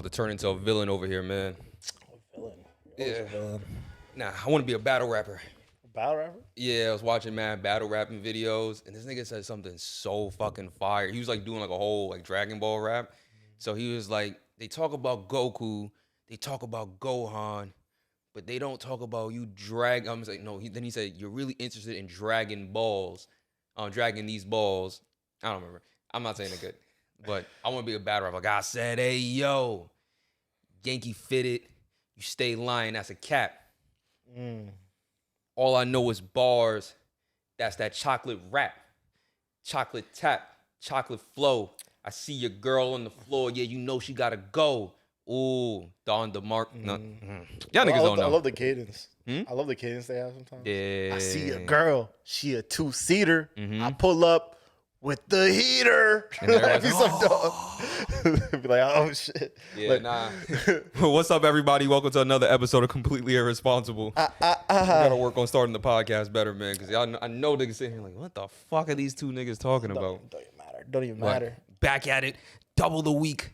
About to turn into a villain over here, man. A villain? Yeah. A villain? Nah, I want to be a battle rapper. A battle rapper? Yeah, I was watching battle rapping videos, and this nigga said something so fucking fire. He was like doing like a whole like Dragon Ball rap. So he was like, they talk about Goku, they talk about Gohan, but they don't talk about you drag. I'm like, no. Then he said, you're really interested in dragging these balls. I don't remember. I'm not saying it good, but I want to be a battle rapper. Like I said, hey yo, Yankee fitted, you stay lying. That's a cap. All I know is bars. That's that chocolate rap, chocolate tap, chocolate flow. I see your girl on the floor. Yeah, you know she gotta go. Ooh, Don DeMarc. Y'all niggas don't know. I love the cadence. I love the cadence they have sometimes. Yeah. I see a girl. She a 2-seater. I pull up with the heater. That'd be so dope. Be like, oh shit. Yeah, like, nah. What's up, everybody? Welcome to another episode of Completely Irresponsible. We gotta work on starting the podcast better, man. Because I know niggas sitting here like, what the fuck are these two niggas talking about? Don't even matter. Back at it. Double the week.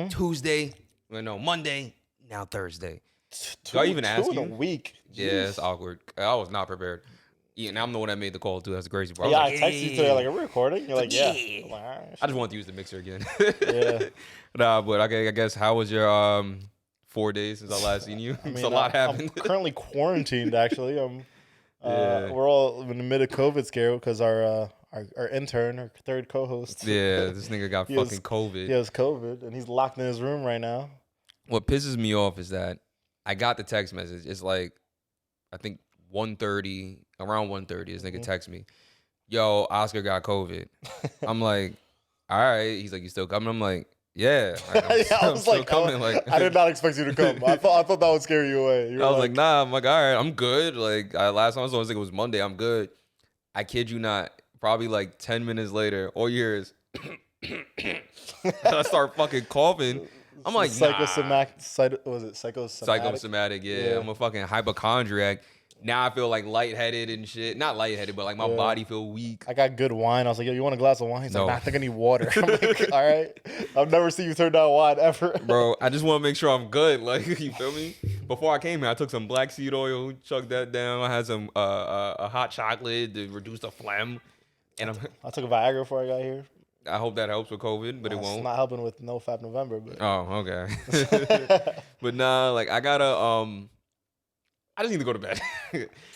Tuesday. Well, no, Monday. Now Thursday. Do I even ask you? 2 in a week. Jeez. Yeah, it's awkward. I was not prepared. Yeah, and I'm the one that made the call too. That's crazy, bro. I texted you today, like, are we recording? You're like, yeah. I'm like, all right, I just want to use the mixer again. Yeah. Nah, but I guess how was your 4 days since I last seen you? I mean, It's a lot happened. I'm currently quarantined, actually. We're all in the mid of COVID scare because our intern, our third co-host. Yeah, this nigga got COVID. He has COVID, and he's locked in his room right now. What pisses me off is that I got the text message. It's like, I think 1:30, around 1:30, this nigga text me, yo, Oscar got COVID. I'm like, all right. He's like, you still coming? I'm like, yeah. I was like, coming. I did not expect you to come. I thought that would scare you away. I was like, nah. I'm like, all right, I'm good. Like, last time I was like, it was Monday. I'm good. I kid you not. Probably like 10 minutes later, all yours, I start fucking coughing. I'm like, psychosomatic. Psychosomatic, yeah. I'm a fucking hypochondriac. Now I feel like lightheaded and shit. Not lightheaded, but like my body feel weak. I got good wine. I was like, yo, you want a glass of wine? He's like, nah, I think I need water. I'm like, all right. I've never seen you turn down wine ever. Bro, I just want to make sure I'm good. Like, you feel me? Before I came here, I took some black seed oil, chugged that down. I had some a hot chocolate to reduce the phlegm. And I took a Viagra before I got here. I hope that helps with COVID, but it won't. It's not helping with No Fap November. But. Oh, okay. But nah, like I gotta I just need to go to bed.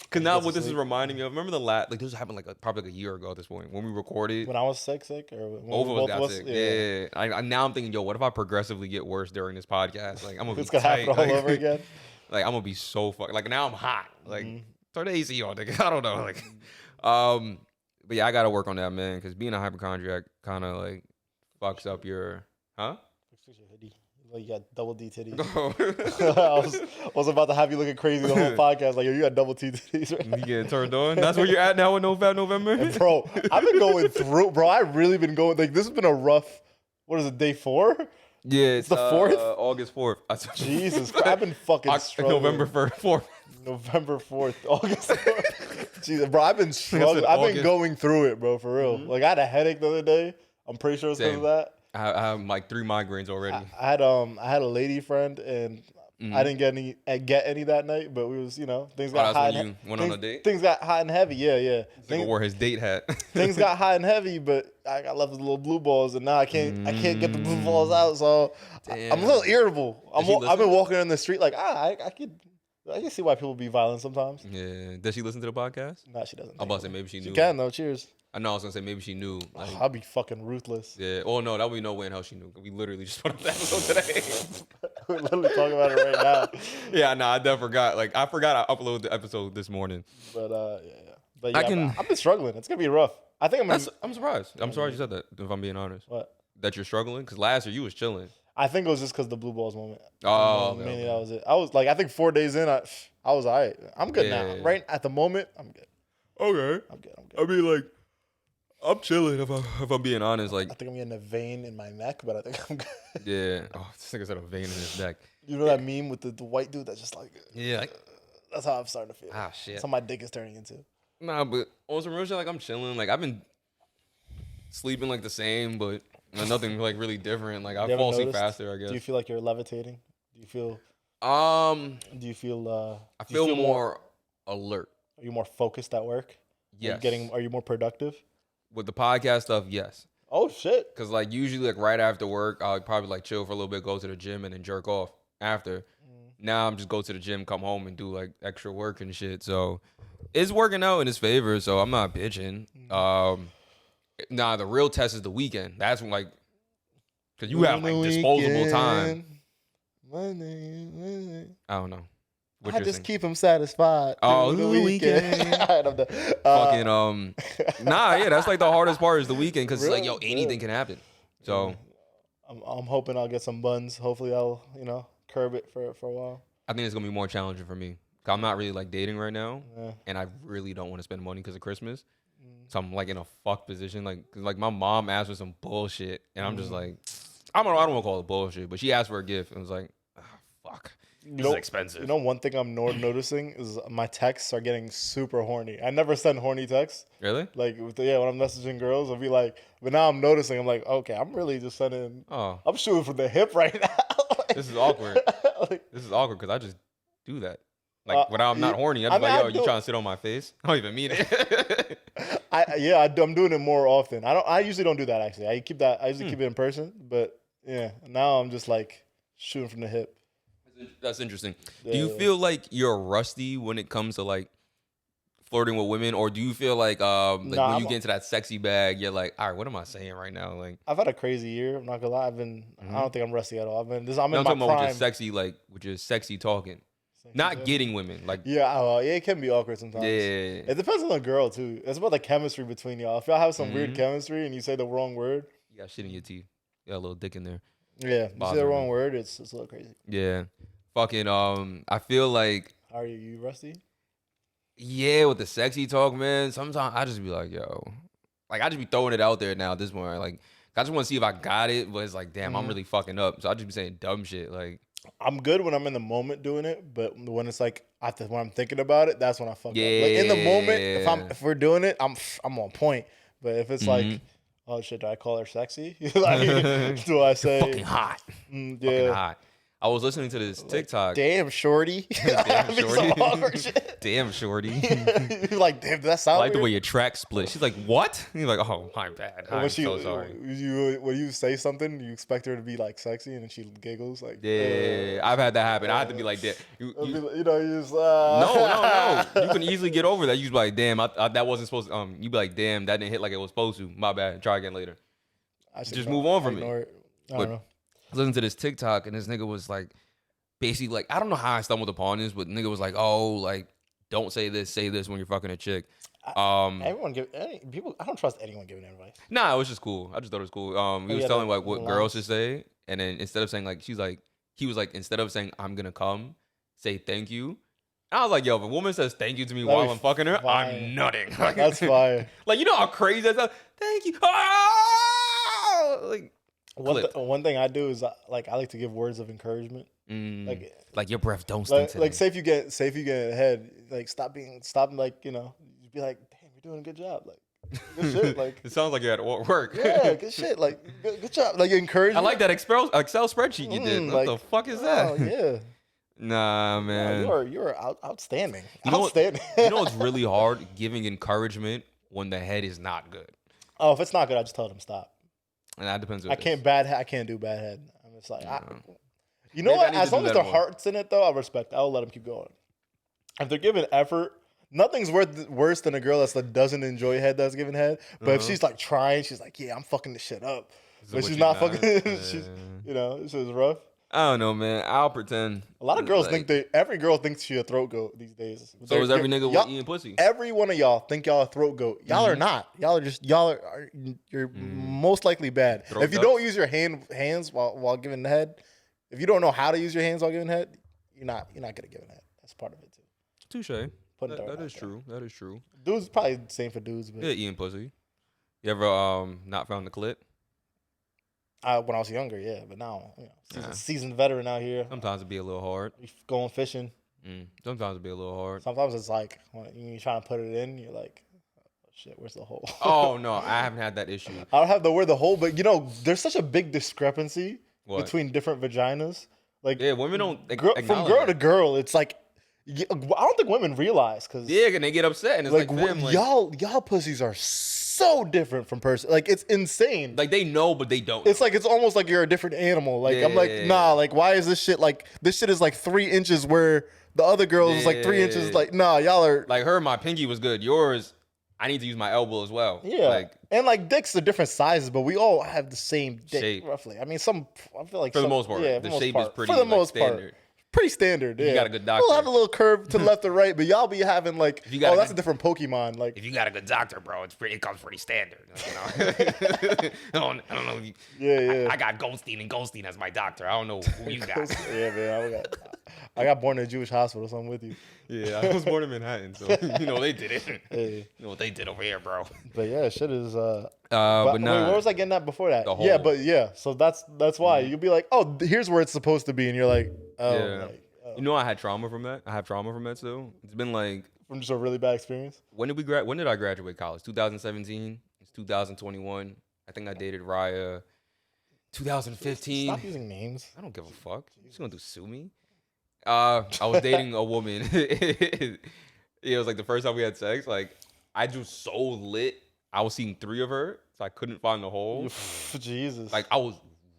Cause now what this is reminding me of, remember this happened like probably like a year ago at this point when we recorded. When I was sick, or when both of us got sick. Yeah. I now I'm thinking, yo, what if I progressively get worse during this podcast? Like I'm gonna it's gonna happen all over again. Like I'm gonna be so fucked. Like now I'm hot. Like turn the AC on, nigga. I don't know. Like but yeah, I gotta work on that, man. Cause being a hypochondriac kind of like fucks up your Fix your hoodie. Like you got double D titties. I was about to have you looking crazy the whole podcast. Like, yo, you got double T titties right now. You getting turned on? That's where you're at now with No Fap November? And bro, I've been going through, bro. I've really been going, like, this has been a rough, what is it, day 4? Yeah, it's the 4th? August 4th. Jesus Christ, I've been fucking struggling. November 4th. November 4th, August 4th. Jesus, bro, I've been struggling. I've been going through it, bro, for real. Like, I had a headache the other day. I'm pretty sure it's because of that. I have like 3 migraines already. I had a lady friend, and I didn't get any that night, but we was, things got hot. That's when you went on a date? Things got hot and heavy, yeah. Nigga wore his date hat. Things got hot and heavy, but I got left with little blue balls, and now I can't get the blue balls out, so I'm a little irritable. I've been walking in the street like, I can see why people be violent sometimes. Yeah. Does she listen to the podcast? Nah, she doesn't. I'm about to say maybe she knew. She can though. Cheers. I know I was gonna say maybe she knew. Like, I'll be fucking ruthless. Yeah. Oh no, that would be no way in hell she knew. We literally just put up the episode today. We're literally talking about it right now. Yeah, nah, I definitely forgot. Like I forgot I uploaded the episode this morning. But yeah. I've been struggling. It's gonna be rough. I think I'm surprised. I'm surprised you said that. If I'm being honest. What? That you're struggling? Because last year you was chilling. I think it was just because the blue balls moment. Oh, mainly that was it. I was like, I think 4 days in, I was all right. I'm good now. Right at the moment, I'm good. Okay. I'm good. I mean, like, I'm chilling if I'm being honest. Like, I think I'm getting a vein in my neck, but I think I'm good. Yeah. Oh, this nigga's got a vein in his neck. You know that meme with the white dude that's just like, yeah. Like, that's how I'm starting to feel. Ah, shit. That's how my dick is turning into. Nah, but on some real shit, like, I'm chilling. Like, I've been sleeping like the same, but Nothing like really different. Like I You fall haven't asleep noticed? faster, I guess. Do you feel like you're levitating? Do you feel? Do you feel? I Do you feel more alert. Are you more focused at work? Yes. Are you more productive? With the podcast stuff, yes. Oh shit! Cause like usually like right after work, I'll probably like chill for a little bit, go to the gym, and then jerk off after. Now I'm just go to the gym, come home, and do like extra work and shit. So it's working out in his favor. So I'm not bitching. Nah, the real test is the weekend. That's when like, cause you have like disposable time. Monday. I don't know. I just keep him satisfied. Oh, the weekend. Fucking nah, yeah, that's like the hardest part is the weekend because Really? it's like anything can happen. So I'm hoping I'll get some buns. Hopefully I'll curb it for a while. I think it's gonna be more challenging for me. 'Cause I'm not really like dating right now, Yeah. and I really don't want to spend money because of Christmas. So I'm like in a fuck position, like 'cause like my mom asked for some bullshit, and I'm just like, I don't want to call it bullshit, but she asked for a gift, and I was like, fuck. This is expensive. You know, one thing I'm noticing is my texts are getting super horny. I never send horny texts. Really? Like, when I'm messaging girls, I'll be like, but now I'm noticing, I'm like, okay, I'm really just sending, I'm shooting from the hip right now. This is awkward. This is awkward because I just do that. Like, when I'm not horny, I'm just like, yo, you trying to sit on my face? I don't even mean it. I'm doing it more often. I usually don't do that, actually. I usually keep it in person, but yeah, now I'm just like shooting from the hip. That's interesting. Do you feel like you're rusty when it comes to like flirting with women, or do you feel like when you get into that sexy bag, you're like, all right, what am I saying right now? Like, I've had a crazy year. I'm not gonna lie. I don't think I'm rusty at all. I'm in my talking about prime. which is sexy talking, not getting women. Like, it can be awkward sometimes. Yeah. It depends on the girl too. It's about the chemistry between y'all. If y'all have some weird chemistry and you say the wrong word, you got shit in your teeth. You got a little dick in there. Yeah, you say the wrong word, it's a little crazy. Yeah. Fucking I feel like, how are you rusty? Yeah, with the sexy talk, man. Sometimes I just be like, yo, like I just be throwing it out there now at this point. Like I just want to see if I got it, but it's like, damn, I'm really fucking up. So I just be saying dumb shit. Like I'm good when I'm in the moment doing it, but when it's like when I'm thinking about it, that's when I fuck up. Like in the moment, if we're doing it, I'm on point. But if it's like, oh shit, do I call her sexy? Like, do I say fucking hot? Fucking hot. I was listening to this TikTok. Damn, shorty. Damn, shorty. Damn, shorty. You're like, damn, that sound I like weird? the way your track split. She's like, what? And you're like, oh, my bad. I'm so sorry. When you say something, you expect her to be like sexy, and then she giggles. Like, yeah, I've had that happen. I had to be like that. You just no. You can easily get over that. You be like, damn, that wasn't supposed to. You be like, damn, that didn't hit like it was supposed to. My bad. Try again later. Just move on from it. I don't know. I listened to this TikTok and this nigga was like, basically like, I don't know how I stumbled upon this, but nigga was like, oh, like, don't say this when you're fucking a chick. I don't trust anyone giving advice. Nah, it was just cool. I just thought it was cool. He was telling like what girls should say, and then instead of saying like, he was like, instead of saying I'm gonna come, say thank you. And I was like, yo, if a woman says thank you to me while I'm fucking her, I'm nutting. Like, that's fine. Like, you know how crazy that sounds? Thank you. Ah! Like. One thing I do is I like to give words of encouragement. Like your breath don't stink today. Like say if you get ahead, like stop like, you be like, damn, you're doing a good job. Like good shit. Like it sounds like you're at work. Yeah, good shit. Like good job. Like encouragement. I like that Excel spreadsheet you did. What the fuck is that? Oh yeah. Nah, man. You're outstanding. You know what's really hard? Giving encouragement when the head is not good. Oh, if it's not good, I just tell them stop. And that depends. I can't do bad head. I'm just like, you know what? As long as their heart's in it, though, I respect. I'll let them keep going. If they're giving effort, nothing's worse than a girl that doesn't enjoy head that's giving head. But if she's like trying, she's like, yeah, I'm fucking this shit up. But she's not fucking. She's, this is rough. I don't know, man. I'll pretend. A lot of girls think every girl thinks she a throat goat these days. So is every nigga eating pussy. Every one of y'all think y'all a throat goat. Y'all are not. You're most likely bad. If you don't use your hands while giving the head, if you don't know how to use your hands while giving head, you're not gonna give head. That's part of it too. Touche. That is true. That is true. Dudes probably the same for dudes. But yeah, eating pussy. You ever not found the clit? When I was younger, yeah, but now, seasoned veteran out here. Sometimes it'd be a little hard. Going fishing. Sometimes it'd be a little hard. Sometimes it's like when you're trying to put it in, you're like, oh shit, where's the hole? Oh no, I haven't had that issue. I don't have the where the hole, but there's such a big discrepancy between different vaginas. Like, yeah, women don't from girl to girl. It's like, I don't think women realize because and they get upset and it's like fam, y'all pussies are so different from person. Like, it's insane. Like, they know, but they don't. It's like it's almost like you're a different animal. Like, I'm like, nah. Like, why is this shit like this shit is like 3 inches where the other girl is like 3 inches? Like, nah, y'all are like my pinky was good. Yours, I need to use my elbow as well. Yeah, and like dicks are different sizes, but we all have the same dick shape roughly. I mean, I feel like for the most part, the shape is pretty for the most standard. Part. Pretty standard, yeah. You got a good doctor. We'll have a little curve to the left or right, but y'all be having like, that's a different Pokemon. Like, if you got a good doctor, bro, it comes pretty standard. You know? I don't know. Yeah. I got Goldstein as my doctor. I don't know who you got. Yeah, man. I got born in a Jewish hospital, so I'm with you. Yeah, I was born in Manhattan, so they did it. Hey. You know what they did over here, bro. But yeah, shit is. But wait, what was I getting at before that? So that's why you'll be like, oh, here's where it's supposed to be, and you're like, oh. Yeah. Like, you know, I had trauma from that. I have trauma from that too. It's been like from just a really bad experience. When did I graduate college? 2017. It's 2021. I think I dated Raya. 2015. Stop using names. I don't give a fuck. She's gonna sue me. I was dating a woman. It was like the first time we had sex. Like, I was so lit. I was seeing 3 of her, so I couldn't find the hole. Jesus. Like, I was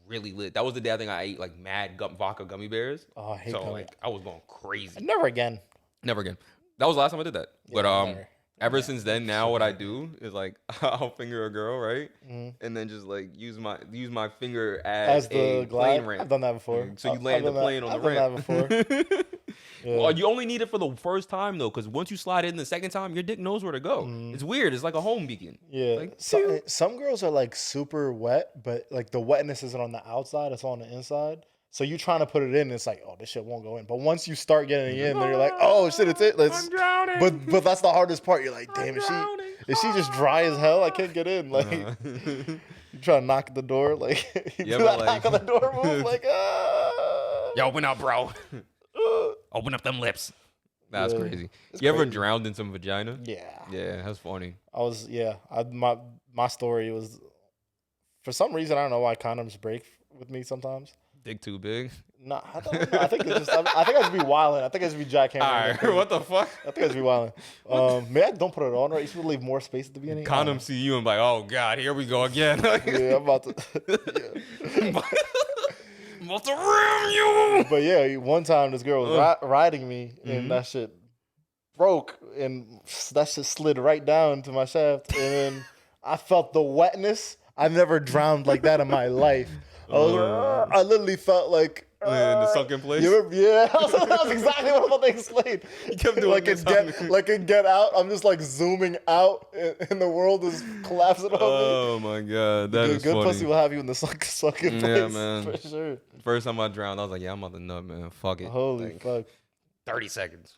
really lit. That was the day I think I ate like mad vodka gummy bears. Oh, I hate so like I was going crazy. Never again. That was the last time I did that. Yeah, but ever since then, now what I do is like I'll finger a girl, right, and then just like use my finger as the plane ramp. I've done that before. So you land the plane on the ramp. I've done that before. Yeah. Well, you only need it for the first time though, because once you slide it in the second time, your dick knows where to go. It's weird. It's like a home beacon. Yeah. Like, some girls are like super wet, but like the wetness isn't on the outside; it's on the inside. So you trying to put it in, it's like, oh, this shit won't go in. But once you start getting it in, then you're like, oh shit, it's it. I'm drowning. But that's the hardest part. You're like, damn, is she just dry as hell? I can't get in. Like, you try to knock at the door, like you do that knock on the door move, like, Yo, open up, bro. Open up them lips. That's crazy. You ever drowned in some vagina? Yeah. Yeah, that's funny. My story was, for some reason, I don't know why condoms break with me sometimes. Dick too big? Nah, I don't know. I think it's just, I think I should be wilding. I think I should be jackhammering. All right, what the fuck? I think I should be wilding. Maybe I don't put it on right. You should leave more space at the beginning. Condom see you and like, oh god, here we go again. Yeah, I'm about to. I'm about to ram you. But yeah, one time this girl was riding me, and that shit broke, and that shit slid right down to my shaft, and then I felt the wetness. I've never drowned like that in my life. I literally felt like in the sunken place. Yeah, that's exactly what I'm about to explain. You kept doing like in Get Out. I'm just like zooming out, and the world is collapsing on me. Oh my god, that is good funny. Pussy will have you in the sunken place. Yeah, man. For sure. First time I drowned, I was like, yeah, I'm about to nut, man. Fuck it. Holy fuck. 30 seconds.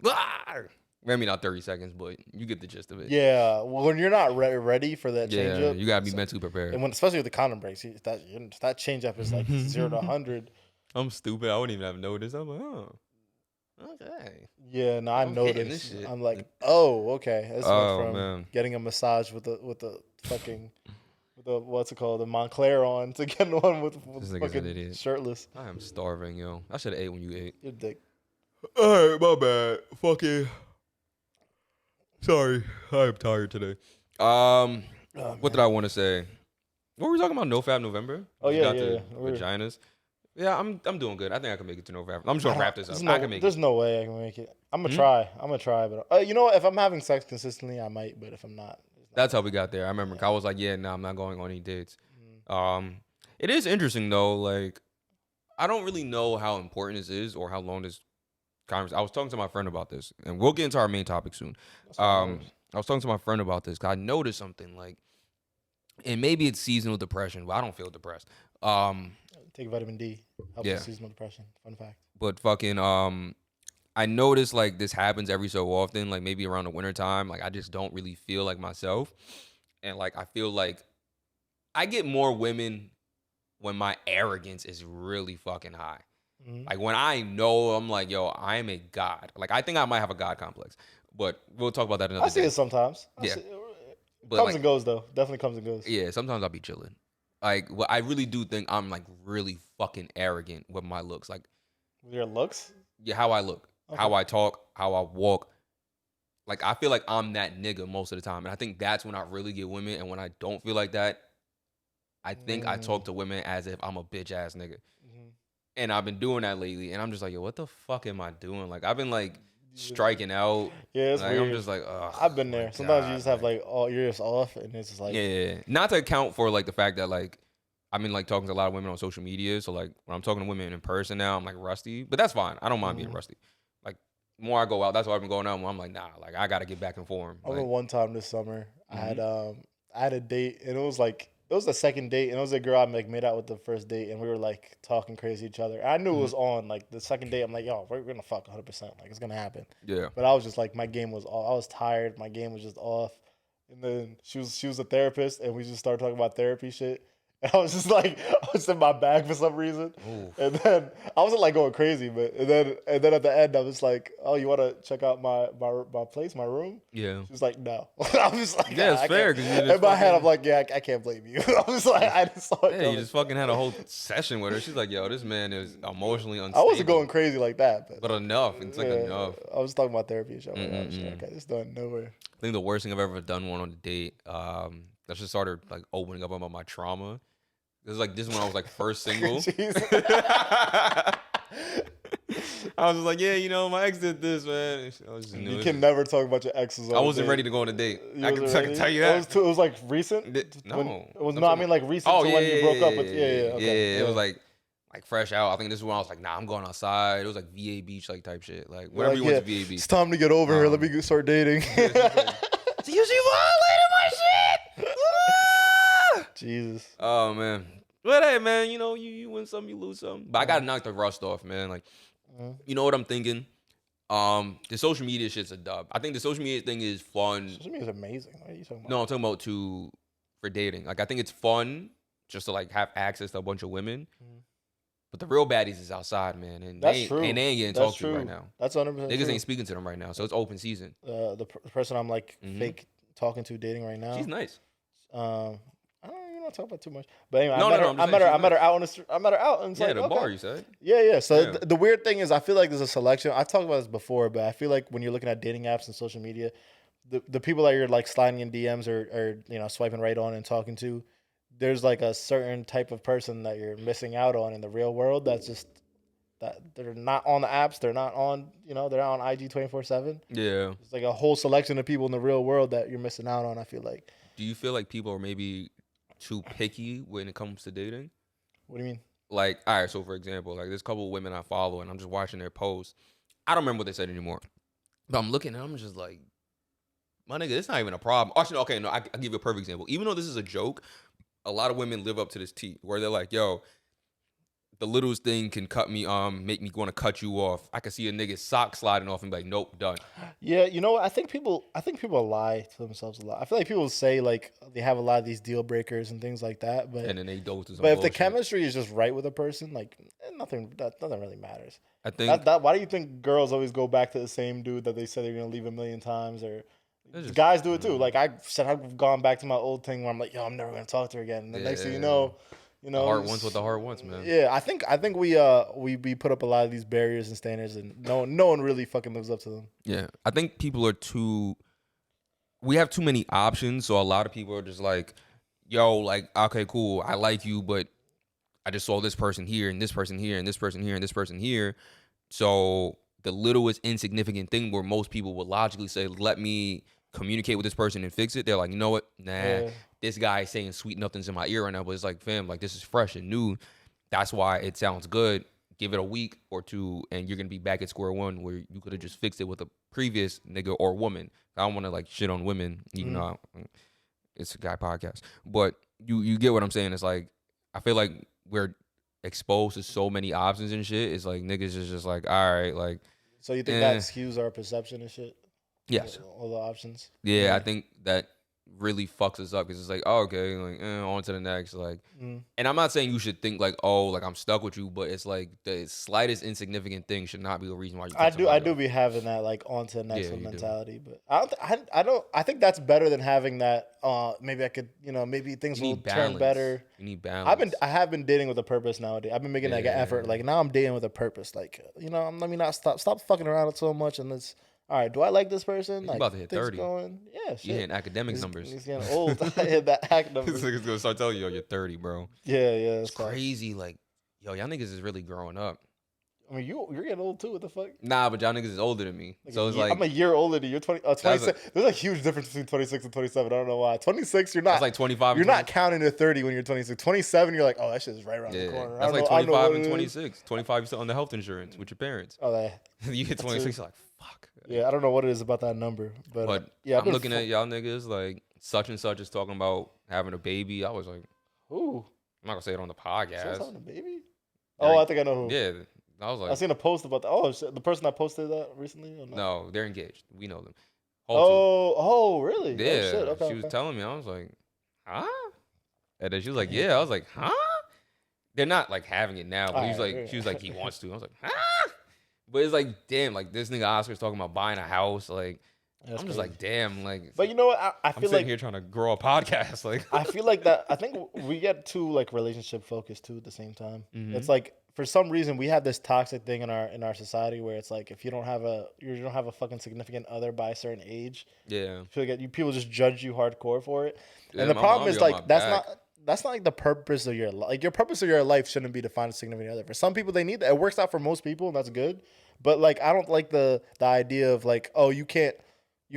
Maybe not 30 seconds, but you get the gist of it. Yeah, well, when you're not ready for that change up, you gotta be mentally prepared. And especially with the condom breaks, that change up is like 0 to 100. I'm stupid. I wouldn't even have noticed. I'm like, oh, okay. Yeah, no, I noticed. I'm like, oh, okay. This went from getting a massage with the fucking what's it called, the Montclair on, to getting one with fucking shirtless. I am starving, yo. I should have ate when you ate. Your dick. All right, my bad. Fucking. Sorry, I'm tired today. What did I want to say? What were we talking about? No Fab November? Oh yeah. Vaginas. Yeah, I'm doing good. I think I can make it to No Fab. I'm just gonna wrap this up. I can make it. There's no way I can make it. I'm gonna try. But you know what? If I'm having sex consistently, I might. But if I'm not, that's how we got there. I remember I was like, I'm not going on any dates. It is interesting though. Like, I don't really know how important this is or how long this conversation. I was talking to my friend about this, and we'll get into our main topic soon. I was talking to my friend about this because I noticed something, like, and maybe it's seasonal depression, but I don't feel depressed. Take vitamin D. Helps with seasonal depression. Fun fact. But fucking, I noticed like this happens every so often, like maybe around the wintertime. Like I just don't really feel like myself, and like I feel like I get more women when my arrogance is really fucking high. Like when I know I'm like, yo, I am a god. Like I think I might have a god complex, but we'll talk about that another day. I see it sometimes. But comes and goes though. Definitely comes and goes. Yeah, sometimes I'll be chilling. Like, well, I really do think I'm like really fucking arrogant with my looks. Like, with your looks? Yeah, how I look, how I talk, how I walk. Like, I feel like I'm that nigga most of the time. And I think that's when I really get women. And when I don't feel like that, I think I talk to women as if I'm a bitch ass nigga. Mm-hmm. And I've been doing that lately. And I'm just like, yo, what the fuck am I doing? Like, I've been like striking out. Yeah, it's like, weird. I'm just like, ugh. I've been there. Sometimes you just have like, you're just off. And it's just like. Yeah. Not to account for like the fact that like, I've been like talking to a lot of women on social media. So like when I'm talking to women in person now, I'm like rusty. But that's fine. I don't mind being rusty. Like, more I go out, that's why I've been going out. I'm like, nah, like I gotta get back in form. I remember one time this summer, I had a date, and it was the second date, and it was a girl I like made out with the first date, and we were like talking crazy to each other. I knew it was on. Like the second date, I'm like, yo, we're gonna fuck 100%. Like it's gonna happen. Yeah. But I was just like, my game was off. I was tired. My game was just off. And then she was a therapist, and we just started talking about therapy shit. And I was just like, I was in my bag for some reason. Oof. And then I wasn't like going crazy, but and then at the end I was like, oh, you want to check out my place, my room? Yeah. She was like, no. I was like, yeah, it's fair. In my head, I'm like, yeah, I can't blame you. I was like, I just saw it. Yeah, you just fucking had a whole session with her. She's like, yo, this man is emotionally unstable. I wasn't going crazy like that, but enough. It's like enough. I was talking about therapy and shit. Like, okay, it's done nowhere. I think the worst thing I've ever done on a date. That just started like opening up about my trauma. This is when I was like first single. I was just like, yeah, you know, my ex did this, man. You can never talk about your exes. I wasn't ready to go on a date. I can tell you that. It was like recent. I mean like recent. Oh, when you broke up with. Okay. It was like fresh out. I think this is when I was like, nah, I'm going outside. It was like VA Beach like type shit. Like whenever you went to VA Beach. It's time to get over here. Let me start dating. So you violated my shit. Jesus. Oh man. But hey, man, you know, you win some, you lose some. But I gotta knock the rust off, man. Like, you know what I'm thinking? The social media shit's a dub. I think the social media thing is fun. Social media is amazing. What are you talking about? No, I'm talking about for dating. Like, I think it's fun just to like have access to a bunch of women. But the real baddies is outside, man. And that's true. And they ain't getting talked to right now. That's 100% Niggas true. ain't speaking to them right now, so it's open season. The person I'm like fake talking to, dating right now. She's nice. I don't want to talk about too much, but anyway, I met her out on the street. I met her out, and it's the bar. You said. Yeah. So the weird thing is, I feel like there's a selection. I've talked about this before, but I feel like when you're looking at dating apps and social media, the people that you're like sliding in DMs or you know swiping right on and talking to, there's like a certain type of person that you're missing out on in the real world. That's just that they're not on the apps. They're not on they're not on IG 24/7. Yeah. It's like a whole selection of people in the real world that you're missing out on. I feel like. Do you feel like people are maybe too picky when it comes to dating? What do you mean? Like, all right, so for example, like there's a couple of women I follow and I'm just watching their posts. I don't remember what they said anymore. But I'm looking and I'm just like, my nigga, it's not even a problem. Actually, okay, no, I'll give you a perfect example. Even though this is a joke, a lot of women live up to this T where they're like, yo, the littlest thing can make me want to cut you off. I can see a nigga's sock sliding off and be like, nope, done. Yeah, you know what? I think people lie to themselves a lot. I feel like people say like they have a lot of these deal breakers and things like that, but and then they go to some But if bullshit. the chemistry is just right with a person, like nothing really matters. I think why do you think girls always go back to the same dude that they said they're gonna leave a million times, or guys do it too? Like I've gone back to my old thing where I'm like, yo, I'm never gonna talk to her again. And the next thing you know. The heart wants what the heart wants, man. Yeah, I think we put up a lot of these barriers and standards, and no one really fucking lives up to them. Yeah, I think people are we have too many options, so a lot of people are just like, yo, like, okay, cool, I like you, but I just saw this person here, and this person here, and this person here, and this person here. So the littlest insignificant thing where most people would logically say, let me communicate with this person and fix it, they're like, you know what? Nah. Yeah. This guy is saying sweet nothings in my ear right now, but it's like, fam, like this is fresh and new. That's why it sounds good. Give it a week or two, and you're gonna be back at square one where you could have just fixed it with a previous nigga or woman. I don't want to like shit on women, even though it's a guy podcast. But you get what I'm saying. It's like I feel like we're exposed to so many options and shit. It's like niggas is just like, all right, like. So you think that skews our perception and shit? Yes. All the options. Yeah, I think that really fucks us up because it's like, oh, okay, like on to the next. Like, and I'm not saying you should think like, oh, like I'm stuck with you, but it's like the slightest insignificant thing should not be a reason why you. I do be having that like on to the next one mentality, but I think that's better than having that. Maybe I could, maybe things will turn better. You need balance. I have been dating with a purpose nowadays. I've been making like an effort. Like now I'm dating with a purpose. Like let me not stop fucking around so much and let's. All right, do I like this person? He's like, about to hit 30. Yeah, shit. You're hitting academics numbers. He's getting old. I hit that academics. This nigga's gonna start telling you, yo, you're 30, bro. Yeah. It's crazy. Like, yo, y'all niggas is really growing up. I mean, you're getting old too. What the fuck? Nah, but y'all niggas is older than me. So it's like I'm a year older than you. 26. There's a huge difference between 26 and 27. I don't know why. 26, you're not. That's like 25. You're not counting to 30 when you're 26. 27, you're like, oh, that shit is right around the corner. That's like 25 and 26. 25, you're still on the health insurance with your parents. Oh, you hit 26, you're like, fuck. Yeah, I don't know what it is about that number, but yeah, I'm looking at y'all niggas like such and such is talking about having a baby. I was like, ooh, I'm not gonna say it on the podcast. Having a baby? Oh, I think I know who. Yeah, I was like, I seen a post about that. Oh, the person that posted that recently. Or no, they're engaged. We know them. Oh, really? Yeah, oh, shit. Okay, she was telling me. I was like, huh? And then she was like, yeah. I was like, huh? They're not like having it now, but she was like, he wants to. I was like, huh? But it's like, damn, like this nigga Oscar's talking about buying a house. Like, I'm just like, damn, like. But you know what? I feel I'm sitting here trying to grow a podcast. Like, I feel like that. I think we get too like relationship focused too at the same time. Mm-hmm. It's like for some reason we have this toxic thing in our society where it's like if you don't have a fucking significant other by a certain age, yeah, I feel like people just judge you hardcore for it. Yeah, and the problem is like that's not like the purpose of your life. Like your purpose of your life shouldn't be to find a significant other. For some people, they need that. It works out for most people, and that's good. But like, I don't like the idea of like, oh, you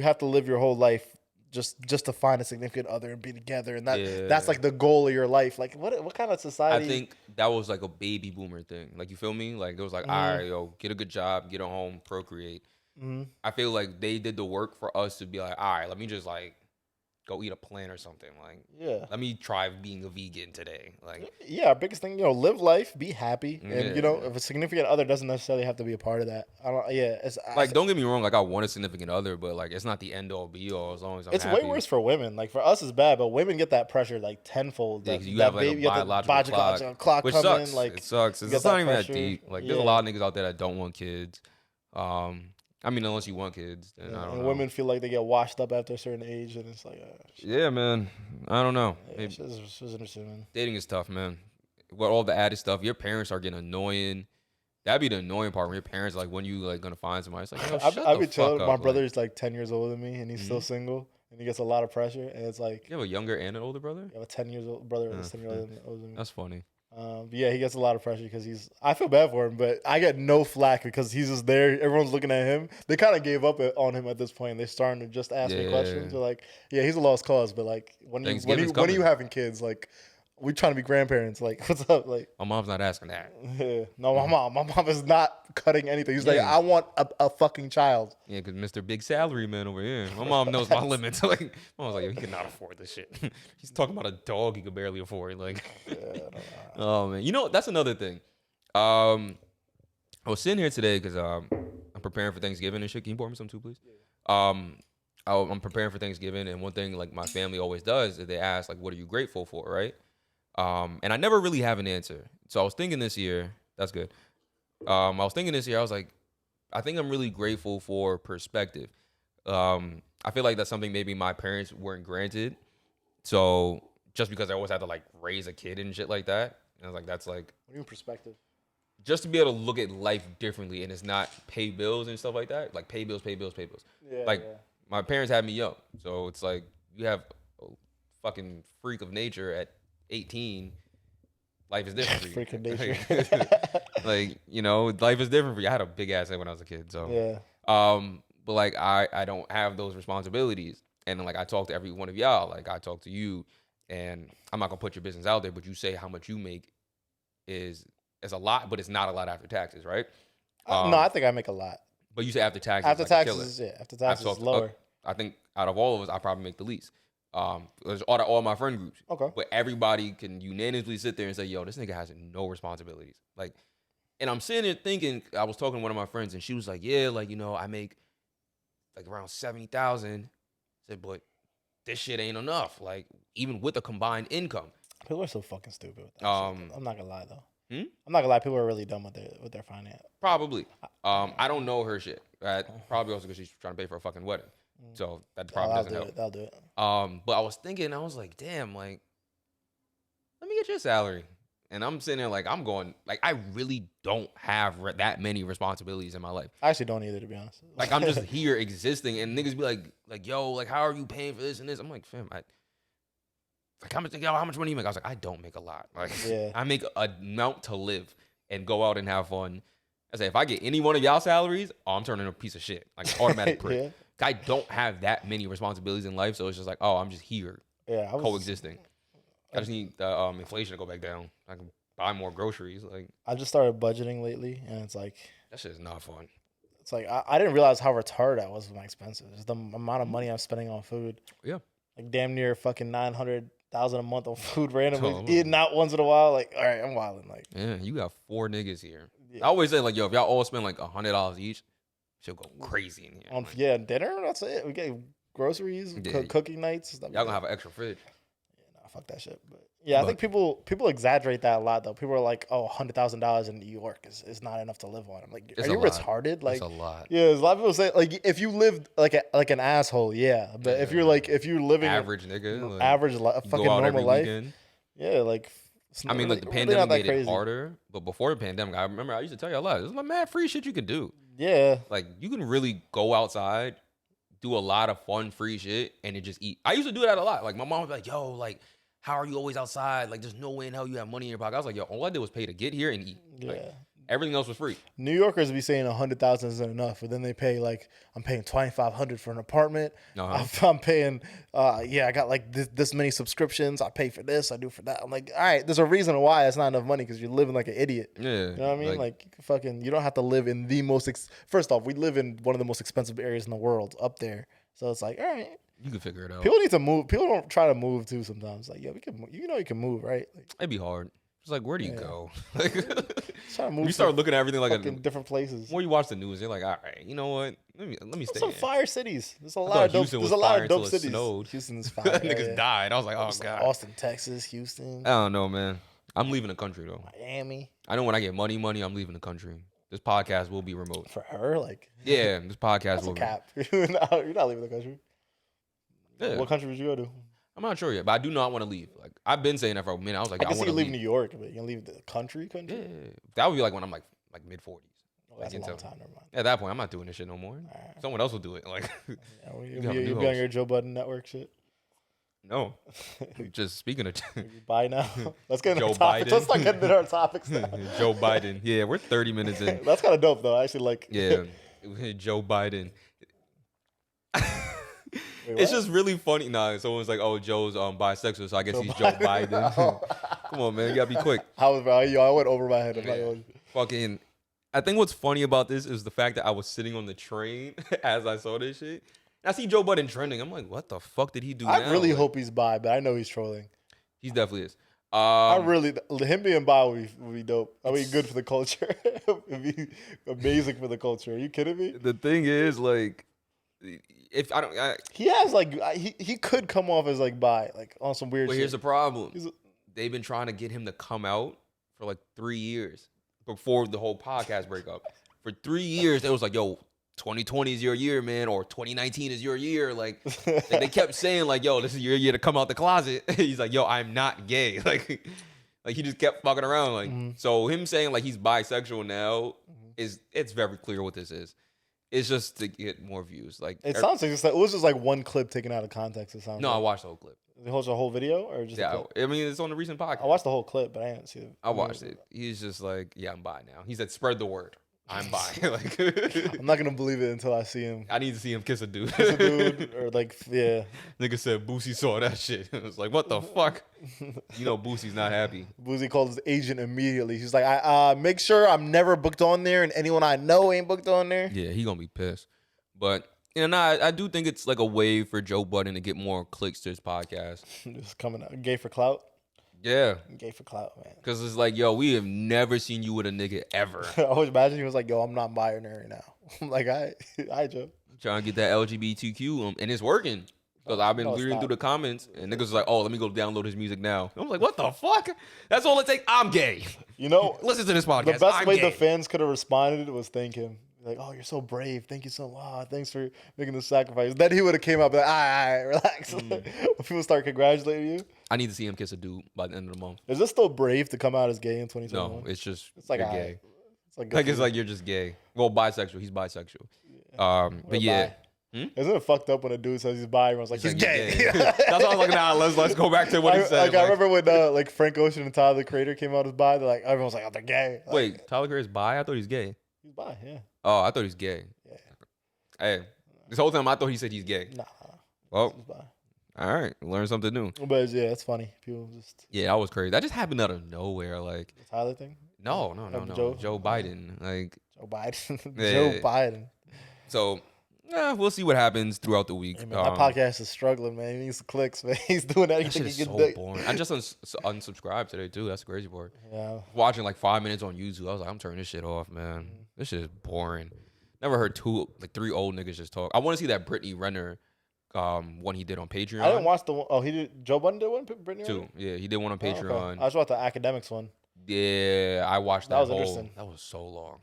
have to live your whole life just to find a significant other and be together, and that's like the goal of your life. Like, what kind of society? I think that was like a baby boomer thing. Like, you feel me? Like it was like, all right, yo, get a good job, get a home, procreate. Mm-hmm. I feel like they did the work for us to be like, all right, let me just like go eat a plant or something. Like, let me try being a vegan today. Like, our biggest thing, live life, be happy, and if a significant other doesn't necessarily have to be a part of that. Don't get me wrong. Like, I want a significant other, but like, it's not the end all be all. As long as I'm happy. Way worse for women. Like for us, it's bad, but women get that pressure like tenfold. Yeah, you have like a biological clock which sucks. In, like, it sucks. It's not even that deep. Like, there's a lot of niggas out there that don't want kids. I mean, unless you want kids, then I don't know. Women feel like they get washed up after a certain age, and it's like, yeah, man. I don't know. Yeah, it was interesting, man. Dating is tough, man. With all the added stuff, your parents are getting annoying. That'd be the annoying part when your parents like when you like gonna find somebody. It's like, I'd be chilling. My brother is like 10 years older than me, and he's still single, and he gets a lot of pressure. And it's like, you have a younger and an older brother. I have a 10 years old brother that's 10 years older than me. That's funny. He gets a lot of pressure because I feel bad for him, but I get no flack because he's just there. Everyone's looking at him. They kind of gave up on him at this point. They're starting to just ask me questions. They're like, yeah, he's a lost cause, but like, when are you having kids? Like, we trying to be grandparents. Like, what's up? Like, my mom's not asking that. Yeah. No, my mom is not cutting anything. He's like, I want a fucking child. Yeah, because Mr. Big Salary Man over here. My mom knows my limits. Like, my mom's like, he cannot afford this shit. He's talking about a dog he could barely afford. Like, oh man, that's another thing. I was sitting here today because I'm preparing for Thanksgiving and shit. Can you pour me some too, please? I'm preparing for Thanksgiving, and one thing like my family always does is they ask like, what are you grateful for, right? And I never really have an answer. So I was thinking this year, that's good. I was like, I think I'm really grateful for perspective. I feel like that's something maybe my parents weren't granted. So just because I always had to like raise a kid and shit like that. And I was like, that's like. What do you mean perspective? Just to be able to look at life differently, and it's not pay bills and stuff like that. Like pay bills. Yeah, my parents had me young. So it's like you have a fucking freak of nature at 18, life is different for you. Freaking nature. Like, life is different for you. I had a big ass head when I was a kid. So, yeah. But like, I don't have those responsibilities. And then, like, I talk to every one of y'all. Like, I talk to you, and I'm not going to put your business out there, but you say how much you make is a lot, but it's not a lot after taxes, right? No, I think I make a lot. But you say after taxes. After taxes is lower. I think out of all of us, I probably make the least. There's all my friend groups. Okay. But everybody can unanimously sit there and say, yo, this nigga has no responsibilities. Like, and I'm sitting there thinking, I was talking to one of my friends and she was like, yeah, like, I make like around 70,000. I said, but this shit ain't enough. Like, even with a combined income. People are so fucking stupid with that shit. I'm not gonna lie though. Hmm? I'm not gonna lie. People are really dumb with their finance. Probably. I don't know her shit. Probably also because she's trying to pay for a fucking wedding. So that probably doesn't help. That'll do it. But I was thinking, I was like, damn, like, let me get your salary. And I'm sitting there like, I'm going, like, I really don't have that many responsibilities in my life. I actually don't either, to be honest. Like, I'm just here existing, and niggas be like, yo, like, how are you paying for this and this? I'm like, fam, how much money you make? I was like, I don't make a lot. Like, I make an amount to live and go out and have fun. I say, if I get any one of y'all salaries, I'm turning a piece of shit. Like, automatic prick. I don't have that many responsibilities in life, so it's just like, oh, I'm just here, coexisting. I just need the inflation to go back down. I can buy more groceries. Like, I just started budgeting lately, and it's like that shit is not fun. It's like I didn't realize how retarded I was with my expenses. Just the amount of money I'm spending on food. Yeah, like damn near fucking $900,000 a month on food randomly, eating out once in a while. Like, all right, I'm wilding. Like, yeah, you got 4 niggas here. Yeah. I always say like, yo, if y'all all spend like $100 each, she'll go crazy in here. Like, dinner. That's it. We get groceries, cooking nights. Y'all gonna have an extra fridge. Fuck that shit. But I think people exaggerate that a lot though. People are like, oh, $100,000 in New York is not enough to live on. I'm like, are you retarded? Like, it's a lot. Yeah, a lot of people say like if you lived like an asshole, yeah. But if you're living average nigga, like, average fucking normal life, yeah, like. I mean, like the pandemic made it harder, but before the pandemic, I remember I used to tell you a lot. There's like mad free shit you can do. Yeah, like you can really go outside, do a lot of fun free shit, and then just eat. I used to do that a lot. Like my mom was like, "Yo, like." How are you always outside? Like, there's no way in hell you have money in your pocket. I was like, yo, all I did was pay to get here and eat. Yeah. Like, everything else was free. New Yorkers be saying 100,000 isn't enough, but then they pay like, I'm paying $2,500 for an apartment. I'm paying, I got like this many subscriptions. I pay for this. I do for that. I'm like, all right, there's a reason why it's not enough money because you're living like an idiot. Yeah, you know what I mean? Like fucking, you don't have to live in the most. First off, we live in one of the most expensive areas in the world, up there. So it's like, all right. You can figure it out. People need to move. People don't try to move too sometimes. Like, yeah, we can. You know, you can move, right? Like, it'd be hard. It's like, where do you go? Like, try to move. You start looking at everything like different places. The more you watch the news, you're like, all right, you know what? Let me stay. Some fire cities. There's a lot of dope. There's a lot of dope cities. Snowed. Houston's fire. Niggas died. I was like, oh god. Austin, Texas, Houston. I don't know, man. I'm leaving the country though. Miami. I know when I get money, I'm leaving the country. This podcast will be remote. For her, like. Yeah, this podcast will. That's a cap. You're not leaving the country. Yeah. What country would you go to? I'm not sure yet, but I do not want to leave. Like I've been saying that for a minute. I was like, I can see you leave New York, but you can leave the country. Yeah, that would be like when I'm like mid 40s. Oh, that's a long time. Never mind. At that point, I'm not doing this shit no more. Right. Someone else will do it. Like, you'll be on your Joe Budden network shit. No, just speaking of bye now. Let's get into Joe Biden. Let's start getting into our topics now. Joe Biden. Yeah, we're 30 minutes in. That's kind of dope though. I actually like. Yeah, Joe Biden. Wait, it's just really funny. Nah, someone's like, "Oh, Joe's bisexual, so I guess he's Joe Biden." Come on, man, you gotta be quick. I went over my head. Fucking. I think what's funny about this is the fact that I was sitting on the train as I saw this shit. And I see Joe Budden trending. I'm like, what the fuck did he do? I really hope he's bi, but I know he's trolling. He definitely is. Him being bi would be dope. I mean, good for the culture. It'd be amazing for the culture. Are you kidding me? The thing is, like. If I don't, he has like he could come off as like bi, like on some weird. But shit. Here's the problem: they've been trying to get him to come out for like 3 years before the whole podcast breakup. For 3 years, they was like, "Yo, 2020 is your year, man," or 2019 is your year. Like they kept saying, like, "Yo, this is your year to come out the closet." He's like, "Yo, I'm not gay." Like he just kept fucking around. Like so, him saying like he's bisexual now it's very clear what this is. It's just to get more views. Like it sounds like it was just like one clip taken out of context. It sounds. No, like. I watched the whole clip. You watched the whole video or just? Yeah, I mean it's on the recent podcast. I watched the whole clip, but I didn't see it. I watched it. He's just like, yeah, I'm bi now. He said, spread the word. I'm bi. Like, I'm not gonna believe it until I see him. I need to see him kiss a dude. Or like, yeah. Nigga said Boosie saw that shit. It was like, what the fuck? You know, Boosie's not happy. Boosie called his agent immediately. He's like, I make sure I'm never booked on there, and anyone I know ain't booked on there. Yeah, he gonna be pissed. But you know, I do think it's like a way for Joe Budden to get more clicks to his podcast. Just coming out, gay for clout. Yeah. Gay for clout, man. Because it's like, yo, we have never seen you with a nigga ever. I always imagine he was like, yo, I'm not binary now. I'm like, I Joe. Trying to get that LGBTQ, and it's working. Because I've been reading through the comments, and niggas was like, "Oh, let me go download his music now." I'm like, "What the fuck? That's all it takes." I'm gay. You know, listen to this podcast. The best way the fans could have responded was thank him. Like, "Oh, you're so brave. Thank you so much. Thanks for making the sacrifice." Then he would have came up like, "All right, relax." When people start congratulating you, I need to see him kiss a dude by the end of the month. Is this still brave to come out as gay in 2021? No, it's just like you're gay. It's like you're just gay. Well, bisexual. He's bisexual. But yeah. Isn't it fucked up when a dude says he's bi? Everyone's like, he's gay. That's what I was like, nah, let's go back to what he said. I remember when like Frank Ocean and Tyler the Creator came out as bi. They're like, everyone's like, oh, they're gay. Like, wait, Tyler Creator's bi? I thought he's gay. He's bi, yeah. Oh, I thought he's gay. Yeah. Hey, this whole time I thought he said he's gay. Nah. Well, he's bi. All right, learn something new. But yeah, it's funny. People just that was crazy. That just happened out of nowhere. Like the Tyler thing. No. Joe Biden. Like Joe Biden. Yeah. Joe Biden. So. We'll see what happens throughout the week. Hey, man, that podcast is struggling, man. He needs some clicks, man. He's doing everything he can do. Boring. I just unsubscribed today too. That's the crazy part. Yeah. Watching like 5 minutes on YouTube, I was like, I'm turning this shit off, man. This shit is boring. Never heard three old niggas just talk. I want to see that Brittany Renner one he did on Patreon. I didn't watch the one. Oh, he did. Joe Budden did one. Brittany Renner? Yeah, he did one on Patreon. Okay. I just watched the Academics one. Yeah, I watched that. That was interesting. That was so long.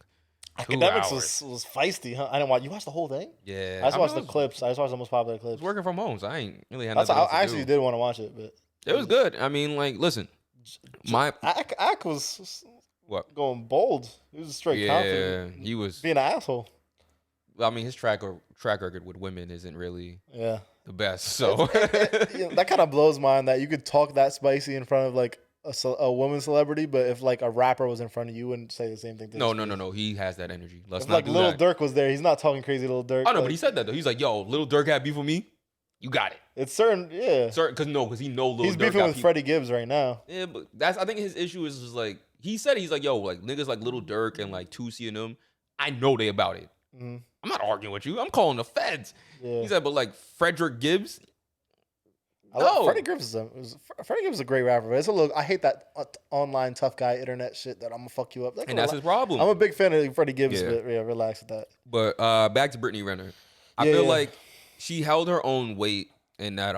Academics was feisty, huh? I didn't watch. You watched the whole thing? Yeah. I just watched the clips. I just watched the most popular clips. I was working from home, so I ain't really had nothing else to I actually did want to watch it, but it was good. I mean, like, listen, Ak was what going bold. He was straight confident. He was being an asshole. I mean, his track record with women isn't really the best. So that kind of blows mine that you could talk that spicy in front of like a woman celebrity, but if like a rapper was in front of you, you wouldn't say the same thing. No. He has that energy. Let's if not like do Lil that. Durk was there, he's not talking crazy Lil Durk. Oh no, but he said that though. He's like, yo, Lil Durk had beef with me. You got it. It's certain, yeah. Because he know Lil Durk. He's beefing with Freddie Gibbs right now. Yeah, but I think his issue is just like he said he's like, yo, like niggas like Lil Durk and like 2C and them, I know they about it. Mm-hmm. I'm not arguing with you. I'm calling the feds. Yeah. He said, but like Frederick Gibbs. Freddie Gibbs is a great rapper. But I hate that online tough guy internet shit that I'm gonna fuck you up. That's his problem. I'm a big fan of Freddie Gibbs, but relax with that. But back to Brittany Renner. I feel like she held her own weight in that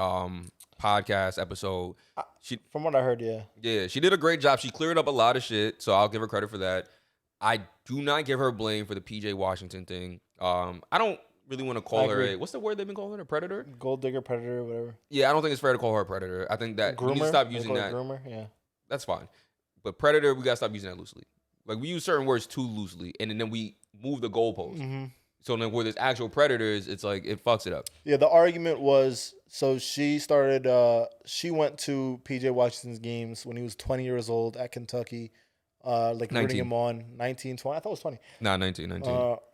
podcast episode. From what I heard, yeah, she did a great job. She cleared up a lot of shit, so I'll give her credit for that. I do not give her blame for the PJ Washington thing. I don't really want to call her what's the word they've been calling her? Predator? Gold digger, predator, whatever. Yeah, I don't think it's fair to call her a predator. I think that we need to stop using that. Groomer, yeah. That's fine. But predator, we got to stop using that loosely. Like, we use certain words too loosely, and then we move the goalpost. Mm-hmm. So then where there's actual predators, it's like, it fucks it up. Yeah, the argument was, so she went to PJ Washington's games when he was 20 years old at Kentucky. Rooting him on 19, 20. I thought it was 20. Nah, 19.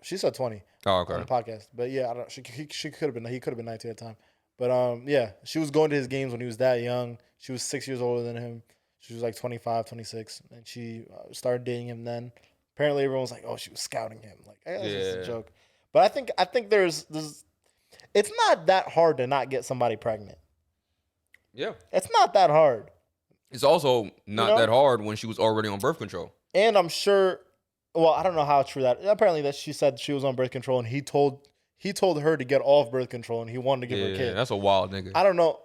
She said 20. Oh, okay. On the podcast. But yeah, I don't. She could have been. He could have been 19 at the time. But yeah, she was going to his games when he was that young. She was 6 years older than him. She was like 25, 26, and she started dating him then. Apparently, everyone was like, "Oh, she was scouting him." Like, that's just a joke. But I think there's it's not that hard to not get somebody pregnant. Yeah, it's not that hard. It's also not that hard when she was already on birth control. And I'm sure, well, I don't know how true that. Apparently, that she said she was on birth control, and he told her to get off birth control, and he wanted to give her a kid. That's a wild nigga. I don't know.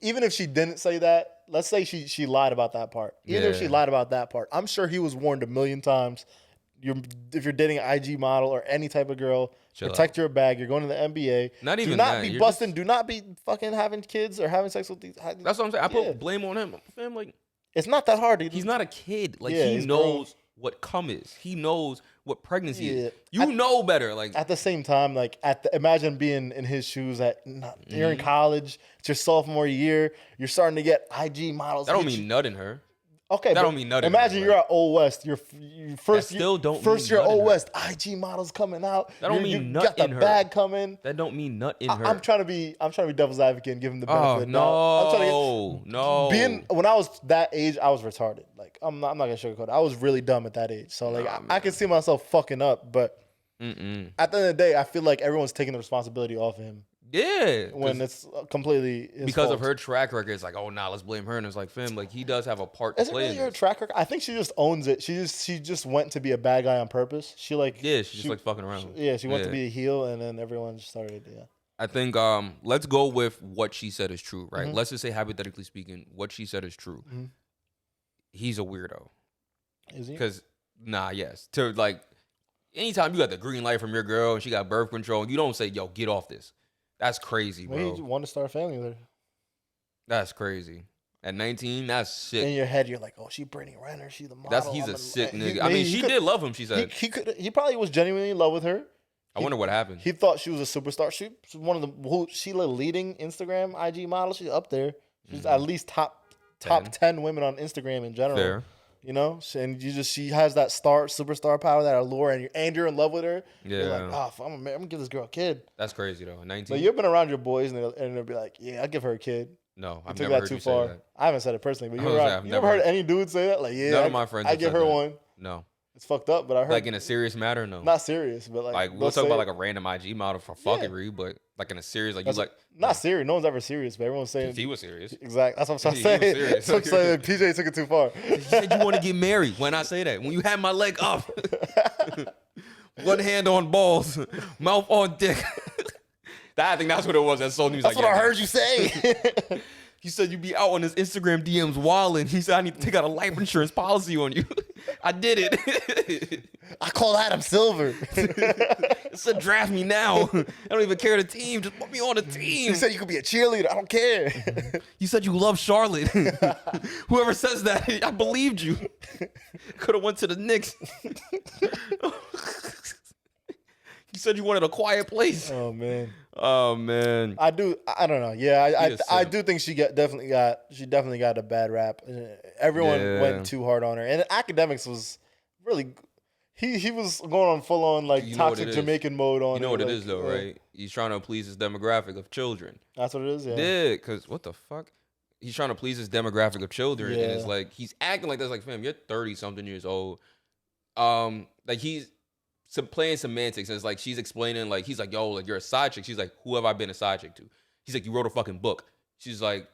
Even if she didn't say that, let's say she lied about that part. Even if she lied about that part, I'm sure he was warned a million times. If you're dating an IG model or any type of girl, protect your bag. You're going to the NBA. Do not be busting. Do not be fucking having kids or having sex with these. That's what I'm saying. I put blame on him. Fam, like, it's not that hard. He's not a kid. Like, he knows what cum is. He knows what pregnancy is. You know better. Like, at the same time, like imagine being in his shoes you're in college. It's your sophomore year. You're starting to get IG models. That don't mean nutting her. Okay, that don't mean nothing. Imagine you're at Old West. You're first year Old West. IG models coming out. That don't mean nut got the in her. Bag coming. That don't mean nut in her. I'm trying to be devil's advocate and give him the benefit. No. When I was that age, I was retarded. Like I'm not gonna sugarcoat it. I was really dumb at that age. So like I can see myself fucking up. But at the end of the day, I feel like everyone's taking the responsibility off of him. Yeah, when it's completely his because fault. of her track record. It's like, oh, let's blame her. And it's like, fam, like he does have a part to play. Is it really her track record? I think she just owns it. She just went to be a bad guy on purpose. She just like fucking around. She went to be a heel, and then everyone just started. Yeah, I think let's go with what she said is true, right? Let's just say hypothetically speaking, what she said is true. He's a weirdo. Is he? Because yes. To like anytime you got the green light from your girl and she got birth control, you don't say, yo, get off this. That's crazy, bro. Well, you want to start a family with her. That's crazy. At 19, that's sick. In your head, you're like, oh, she Brittany Renner. She's the model. He's a sick nigga. I mean, she did love him, she said. He probably was genuinely in love with her. I wonder what happened. He thought she was a superstar. She's one of the leading Instagram IG model. She's up there. She's at least top 10 women on Instagram in general. Fair. You know, and she has that superstar power, that allure, and you're in love with her. Yeah. You're like, oh, I'm gonna give this girl a kid. That's crazy though. 19. But you've been around your boys, and they'll be like, yeah, I'll give her a kid. No, I've never heard you say that. I haven't said it personally, but you never heard any dude say that? Like, yeah, none of my friends I give her one. No. It's fucked up, but I heard. Like in a serious matter, no. Not serious, but like we'll talk about like a random IG model for fuckery, but like in a serious, like you like. Not serious. No one's ever serious, but everyone's saying. He was serious. Exactly. That's what I'm saying. He was serious. So I'm saying PJ took it too far. You said you want to get married. When I say that, when you had my leg up, one hand on balls, mouth on dick. I think that's what it was. That sold me. That's what I heard you say. He said you be out on his Instagram DMs wilding. He said I need to take out a life insurance policy on you. I did it. I call Adam Silver. It said draft me now. I don't even care the team. Just put me on the team. You said you could be a cheerleader. I don't care. You said you love Charlotte. Whoever says that, I believed you. Could have went to the Knicks. You said you wanted a quiet place. Oh man. I don't know. Yeah, I do think she definitely got a bad rap. Everyone went too hard on her, and Akademiks was really. He was going on full on like toxic Jamaican mode on. You know what it is though, right? He's trying to please his demographic of children. That's what it is. Yeah. Yeah, because what the fuck? He's trying to please his demographic of children, and it's like he's acting like that's like, fam, you're 30-something years old. Like he's playing semantics, and it's like she's explaining, like he's like, yo, like you're a side chick. She's like, who have I been a side chick to? He's like, you wrote a fucking book. She's like,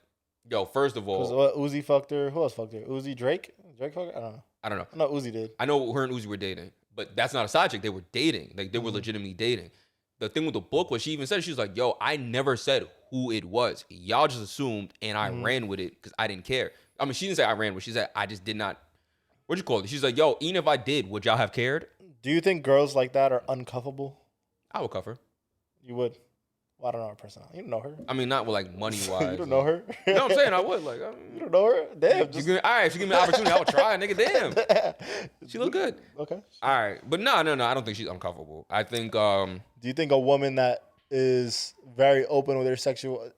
yo, first of all, Uzi fucked her. Who else fucked her? Uzi, Drake fucked her. I don't know. I know Uzi did. I know her and Uzi were dating, but that's not a side chick. They were dating. Like they were legitimately dating. The thing with the book was she even said, she was like, yo, I never said who it was. Y'all just assumed, and I ran with it because I didn't care. I mean, she didn't say I ran with it. She said I just did not. What'd you call it? She's like, yo, even if I did, would y'all have cared? Do you think girls like that are uncuffable? I would cuff her. You would? Well, I don't know her personality. You don't know her. I mean, not with like money wise. You don't know her. You know what I'm saying? I would like. You don't know her? Damn. All right, if you give me an opportunity, I would try. Nigga, damn. She look good. Okay. All right, but no. I don't think she's uncomfortable. I think. Do you think a woman that is very open with her sexual?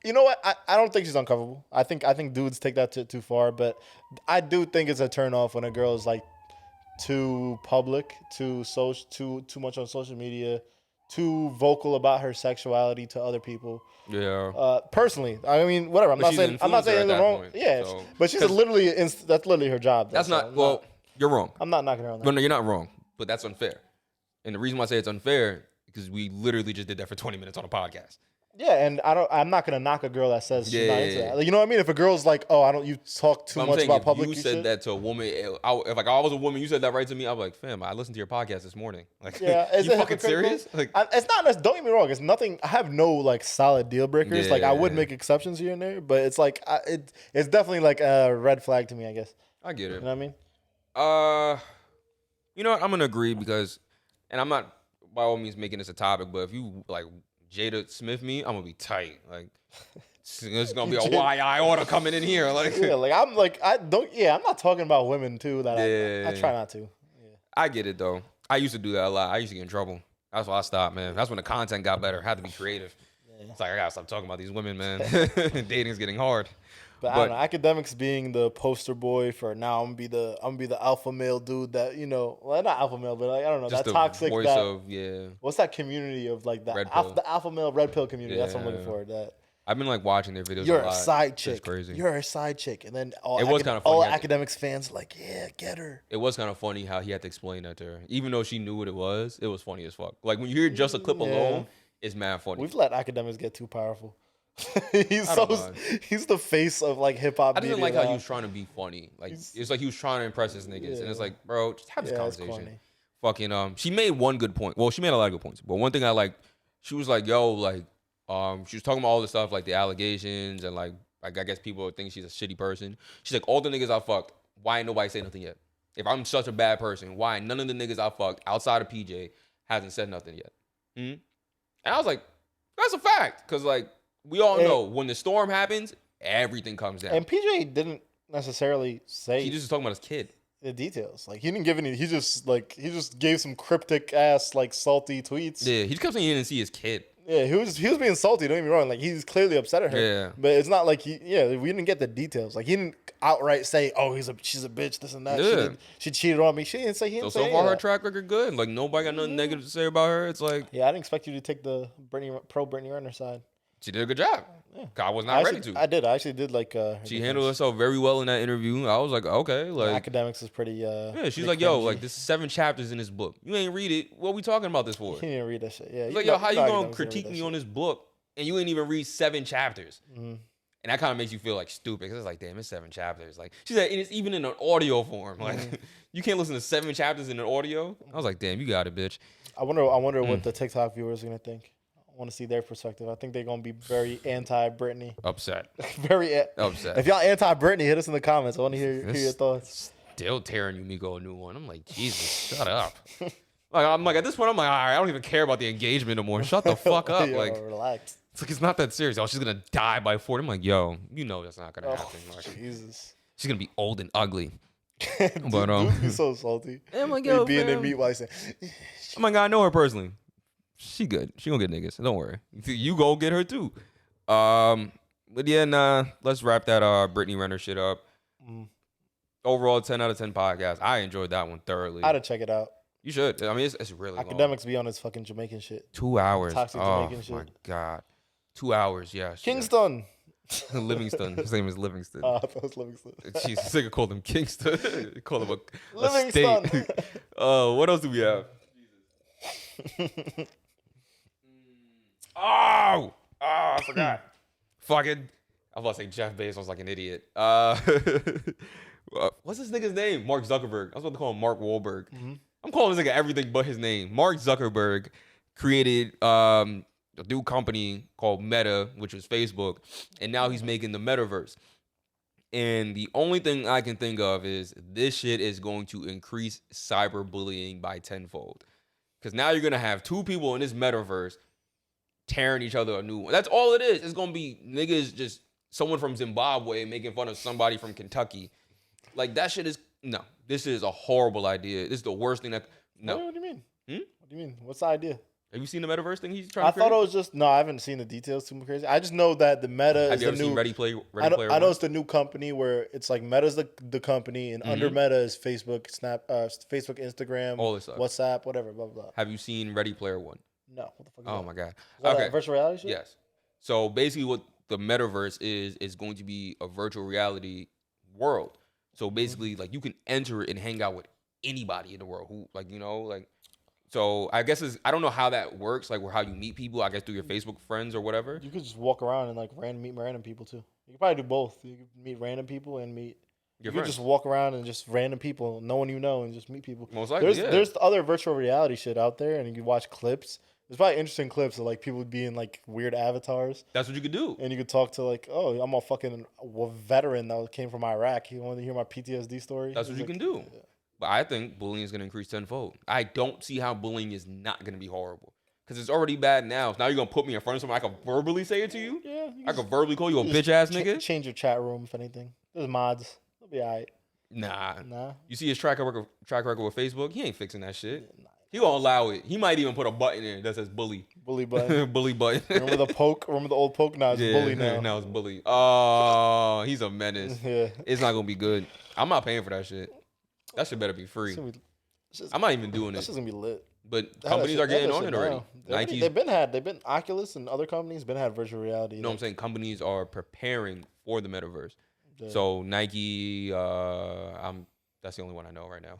You know what? I don't think she's uncomfortable. I think dudes take that too far, but I do think it's a turn off when a girl is like too public, too much on social media, too vocal about her sexuality to other people. Yeah. Personally, I mean, whatever. I'm not saying anything wrong. Point, yeah, so, but she's literally that's literally her job. That's not. Well, you're wrong. I'm not knocking her on that. No, you're not wrong. But that's unfair. And the reason why I say it's unfair because we literally just did that for 20 minutes on a podcast. Yeah, and I'm not gonna knock a girl that says she's not into that. Like, you know what I mean? If a girl's like, "Oh, you talk too much about public." You said that to a woman. If I was a woman, you said that right to me. I'm like, fam, I listened to your podcast this morning. Like, yeah, you fucking serious? Like, it's not. Don't get me wrong. It's nothing. I have no like solid deal breakers. Like, I would make exceptions here and there, but it's like it's definitely like a red flag to me, I guess. I get it. You know what I mean? You know what? I'm gonna agree because, and I'm not by all means making this a topic, but if you like Jada Smith me, I'm gonna be tight. Like it's gonna be a YI order coming in here. Like I'm not talking about women too. That I try not to. Yeah. I get it though. I used to do that a lot. I used to get in trouble. That's why I stopped, man. That's when the content got better. I had to be creative. Yeah. It's like I gotta stop talking about these women, man. Dating's getting hard. But I don't know. Akademiks being the poster boy for now. I'm gonna be the alpha male dude that, you know, well, not alpha male, but like, I don't know, just that toxic voice what's that community of like that the alpha male red pill community? Yeah. That's what I'm looking for. That I've been like watching their videos. You're a lot. Side chick. It's crazy. You're a side chick, and then all Akademiks fans like, yeah, get her. It was kind of funny how he had to explain that to her, even though she knew what it was. It was funny as fuck. Like when you hear just a clip alone, it's mad funny. We've let Akademiks get too powerful. He's the face of like hip hop. I didn't like how he was trying to be funny. Like it's like he was trying to impress his niggas, and it's like, bro, just have this conversation. Fucking she made one good point. Well, she made a lot of good points, but one thing I like, she was like, yo, like, she was talking about all the stuff, like the allegations and like I guess people think she's a shitty person. She's like, all the niggas I fucked, why ain't nobody say nothing yet? If I'm such a bad person, why none of the niggas I fucked outside of PJ hasn't said nothing yet? And I was like, that's a fact. Because, like, we all know when the storm happens, everything comes down. And PJ didn't necessarily say. He just was talking about his kid. The details. Like, he didn't give any. He just gave some cryptic ass, like, salty tweets. Yeah, he just kept saying he didn't see his kid. Yeah, he was being salty. Don't get me wrong. Like, he's clearly upset at her. Yeah, but it's not like we didn't get the details. Like, he didn't outright say, "Oh, she's a bitch," this and that. Yeah. She cheated on me. She didn't say. So far, her track record good. Like, nobody got nothing negative to say about her. It's like, yeah, I didn't expect you to take the Brittany Renner side. She did a good job. Yeah. I was not ready to. I did. I actually did like. She handled herself very well in that interview. I was like, okay, like Akademiks is pretty. Yeah, she's like, yo, like this is 7 chapters in this book. You ain't read it. What we talking about this for? He didn't read that shit. Yeah. Like, yo, how you gonna critique me on this book and you ain't even read 7 chapters? Mm-hmm. And that kind of makes you feel like stupid because it's like, damn, it's 7 chapters. Like she said, and it's even in an audio form. Like you can't listen to 7 chapters in an audio. I was like, damn, you got it, bitch. I wonder what the TikTok viewers are gonna think. I want to see their perspective. I think they're going to be very anti-Brittany. Upset. Upset. If y'all anti-Brittany, hit us in the comments. I want to hear your thoughts. Still tearing Yumiko a new one. I'm like, Jesus, shut up. I'm like, at this point, I'm like, all right, I don't even care about the engagement no more. Shut the fuck up. Yo, like, relax. It's like, it's not that serious. Oh, she's going to die by 40. I'm like, yo, you know that's not going to happen. Like, Jesus. She's going to be old and ugly. Dude, be so salty. I'm like, yo, being in meat while saying, oh my God, I know her personally. She good. She gonna get niggas. Don't worry. You go get her too. But yeah, let's wrap that Brittany Renner shit up. Overall, 10 out of 10 podcast. I enjoyed that one thoroughly. I had to check it out. You should. I mean, it's really Akademiks be on his fucking Jamaican shit. 2 hours. Toxic Jamaican shit. Oh my God. 2 hours, yeah. Kingston. Livingston. His name is Livingston. I thought it was Livingston. Jeez, this nigga called him Kingston. Called him a Livingston. state. What else do we have? Oh, I forgot. Fucking, I was about to say Jeff Bezos like an idiot. What's this nigga's name? Mark Zuckerberg. I was about to call him Mark Wahlberg. Mm-hmm. I'm calling this nigga everything but his name. Mark Zuckerberg created a new company called Meta, which was Facebook, and now he's making the Metaverse. And the only thing I can think of is this shit is going to increase cyberbullying by tenfold. Because now you're going to have 2 people in this Metaverse tearing each other a new one. That's all it is. It's going to be niggas, just someone from Zimbabwe making fun of somebody from Kentucky. Like, that shit is, no. This is a horrible idea. This is the worst thing that, no. What do you mean? What do you mean? What's the idea? Have you seen the Metaverse thing he's trying to create? I thought it was just, no, I haven't seen the details too crazy. I just know that the Meta is the new. Have you ever seen Ready Player One? I know it's the new company where it's like Meta's the company, and under Meta is Facebook, Facebook, Instagram, all this stuff. WhatsApp, whatever, blah, blah, blah. Have you seen Ready Player One? No. What the fuck is that? Oh my God. Is that like virtual reality shit? Yes. So basically what the Metaverse is going to be a virtual reality world. So basically, like, you can enter it and hang out with anybody in the world who, like, you know, like, so I guess I don't know how that works, like, how you meet people, I guess through your Facebook friends or whatever. You could just walk around and, like, meet random people, too. You could probably do both. You could meet random people and meet... You could just walk around and just random people, no one you know, and just meet people. Most likely, There's other virtual reality shit out there, and you can watch clips. There's probably interesting clips of, like, people being, like, weird avatars. That's what you could do. And you could talk to, like, oh, I'm a fucking veteran that came from Iraq. You want to hear my PTSD story? That's what you can do. Yeah. But I think bullying is going to increase tenfold. I don't see how bullying is not going to be horrible. Because it's already bad now. So now you're going to put me in front of someone I can verbally say it to you? Yeah. I can verbally call you a bitch-ass nigga? Change your chat room, if anything. There's mods. It'll be all right. Nah. You see his track record with Facebook? He ain't fixing that shit. Nah. He won't allow it. He might even put a button in that says bully. Bully button. Bully button. Remember the poke? Remember the old poke? Now it's bully now. Now it's bully. Oh, he's a menace. Yeah. It's not going to be good. I'm not paying for that shit. That shit better be free. I'm not even doing it. That's just going to be lit. But companies are getting on it already. They've been Oculus and other companies been had virtual reality. You know what I'm saying? Companies are preparing for the metaverse. Yeah. So Nike, that's the only one I know right now.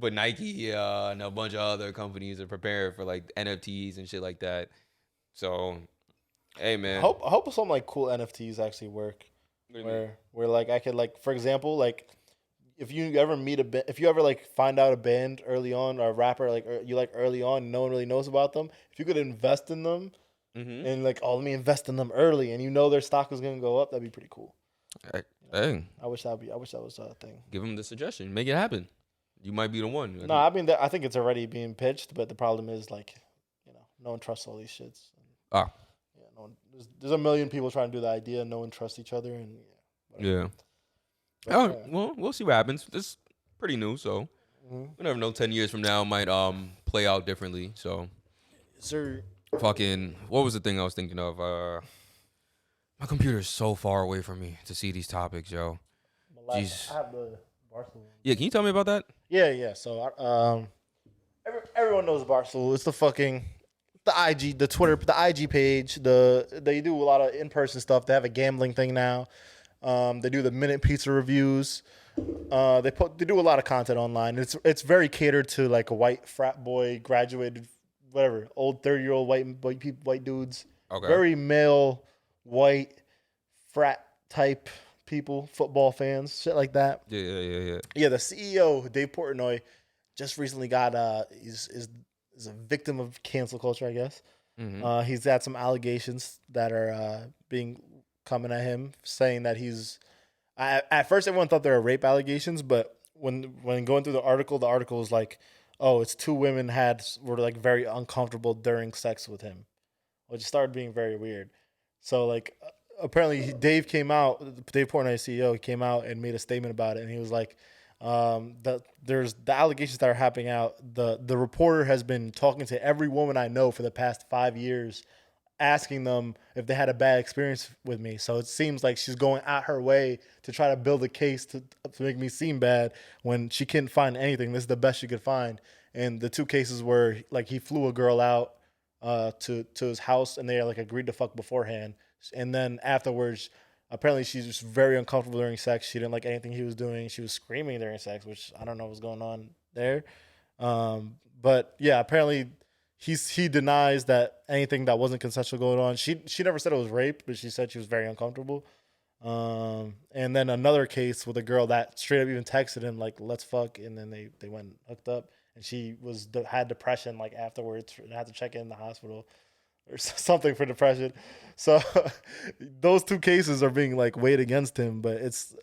But Nike and a bunch of other companies are prepared for like NFTs and shit like that. So, hey man, I hope some like cool NFTs actually work. Where like I could like, for example, like if you ever meet if you ever like find out a band early on or a rapper like you like early on, no one really knows about them. If you could invest in them and like, oh, let me invest in them early, and you know their stock is gonna go up, that'd be pretty cool. Hey, I wish that was a thing. Give them the suggestion, make it happen. You might be the one. No, I mean, I think it's already being pitched, but the problem is like, no one trusts all these shits. Yeah, there's a million people trying to do the idea. No one trusts each other, and yeah. Well, we'll see what happens. This is pretty new, so we never know. 10 years from now might play out differently. So, sir, fucking, what was the thing I was thinking of? My computer is so far away from me to see these topics, yo. Jeez. I have the Barstool. Yeah, can you tell me about that? Yeah. So, everyone knows Barstool. It's the IG, the Twitter, the IG page. They do a lot of in-person stuff. They have a gambling thing now. They do the minute pizza reviews. They do a lot of content online. It's very catered to like a white frat boy, graduated, whatever, old 30-year-old white dudes. Okay. Very male, white, frat type people, football fans, shit like that. Yeah. Yeah, the CEO, Dave Portnoy, just recently got is a victim of cancel culture, I guess. Mm-hmm. He's got some allegations that are coming at him, saying that at first everyone thought they were rape allegations, but when going through the article was like, oh, it's two women were like very uncomfortable during sex with him, which started being very weird. So like, apparently Dave Portnoy, CEO, came out and made a statement about it, and he was like, there's the allegations that are happening out. The reporter has been talking to every woman I know for the past 5 years, asking them if they had a bad experience with me. So it seems like she's going out her way to try to build a case to make me seem bad when she couldn't find anything. This is the best she could find. And the two cases were like he flew a girl out to his house, and they like agreed to fuck beforehand. And then afterwards, apparently she's just very uncomfortable during sex. She didn't like anything he was doing. She was screaming during sex, which I don't know what's going on there. But yeah, apparently he denies that anything that wasn't consensual going on. She never said it was rape, but she said she was very uncomfortable. And then another case with a girl that straight up even texted him like, let's fuck. And then they went hooked up, and she had depression like afterwards and had to check in the hospital or something for depression. So those two cases are being like weighed against him, but it's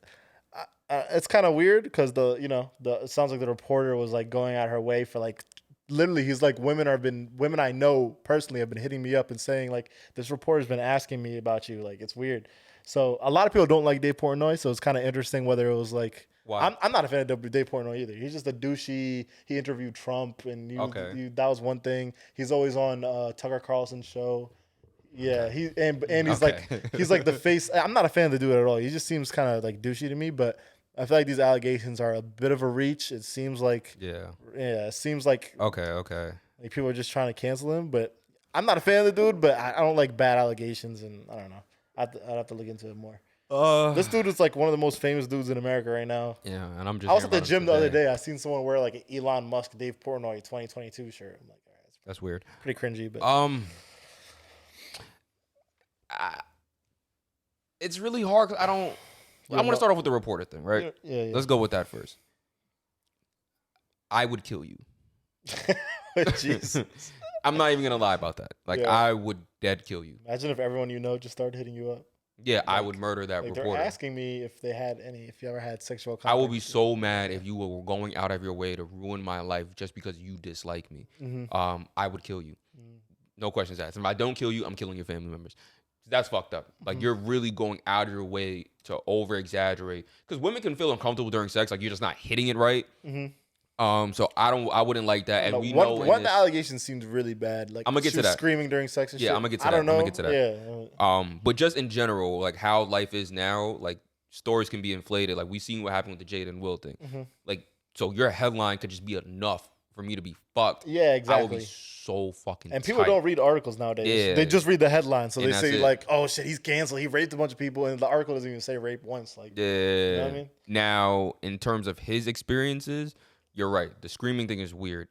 kind of weird because it sounds like the reporter was like going out her way for like, literally he's like, women I know personally have been hitting me up and saying like, this reporter's been asking me about you. Like, it's weird. So a lot of people don't like Dave Portnoy, so it's kind of interesting whether it was like, wow. I'm not a fan of Dave Portnoy either. He's just a douchey. He interviewed Trump, and that was one thing. He's always on Tucker Carlson's show. Yeah, he's like the face. I'm not a fan of the dude at all. He just seems kind of like douchey to me, but I feel like these allegations are a bit of a reach. It seems like it seems like okay. Like people are just trying to cancel him, but I'm not a fan of the dude. But I don't like bad allegations, and I don't know. I'd have to look into it more. This dude is like one of the most famous dudes in America right now. Yeah, and I'm just. I was at the gym the other day. I seen someone wear like an Elon Musk, Dave Portnoy 2022 shirt. I'm like, all right, that's weird. Pretty cringy, but it's really hard. I want to start off with the reporter thing, right? Yeah. Let's go with that first. I would kill you. Jesus. I'm not even gonna lie about that. Like, I would dead kill you. Imagine if everyone you know just started hitting you up. Yeah, like, I would murder that reporter. They're asking me if you ever had sexual contact. I would be so mad if you were going out of your way to ruin my life just because you dislike me. Mm-hmm. I would kill you. Mm-hmm. No questions asked. If I don't kill you, I'm killing your family members. That's fucked up. Like, you're really going out of your way to over exaggerate, because women can feel uncomfortable during sex. Like, you're just not hitting it right. Mm-hmm. So I wouldn't like that. And the allegations seemed really bad. Like, I'm gonna get to that. Screaming during sex and shit. I'm gonna get to that. I'm gonna get to that. Yeah. But just in general, like how life is now, like stories can be inflated. Like we seen what happened with the Jada and Will thing. Mm-hmm. Like, so your headline could just be enough for me to be fucked. Yeah, exactly. I would be so fucking. And people don't read articles nowadays. Yeah. They just read the headline. So they say like, "Oh shit, he's canceled. He raped a bunch of people," and the article doesn't even say rape once. Like, yeah. You know what I mean? Now, in terms of his experiences, you're right. The screaming thing is weird.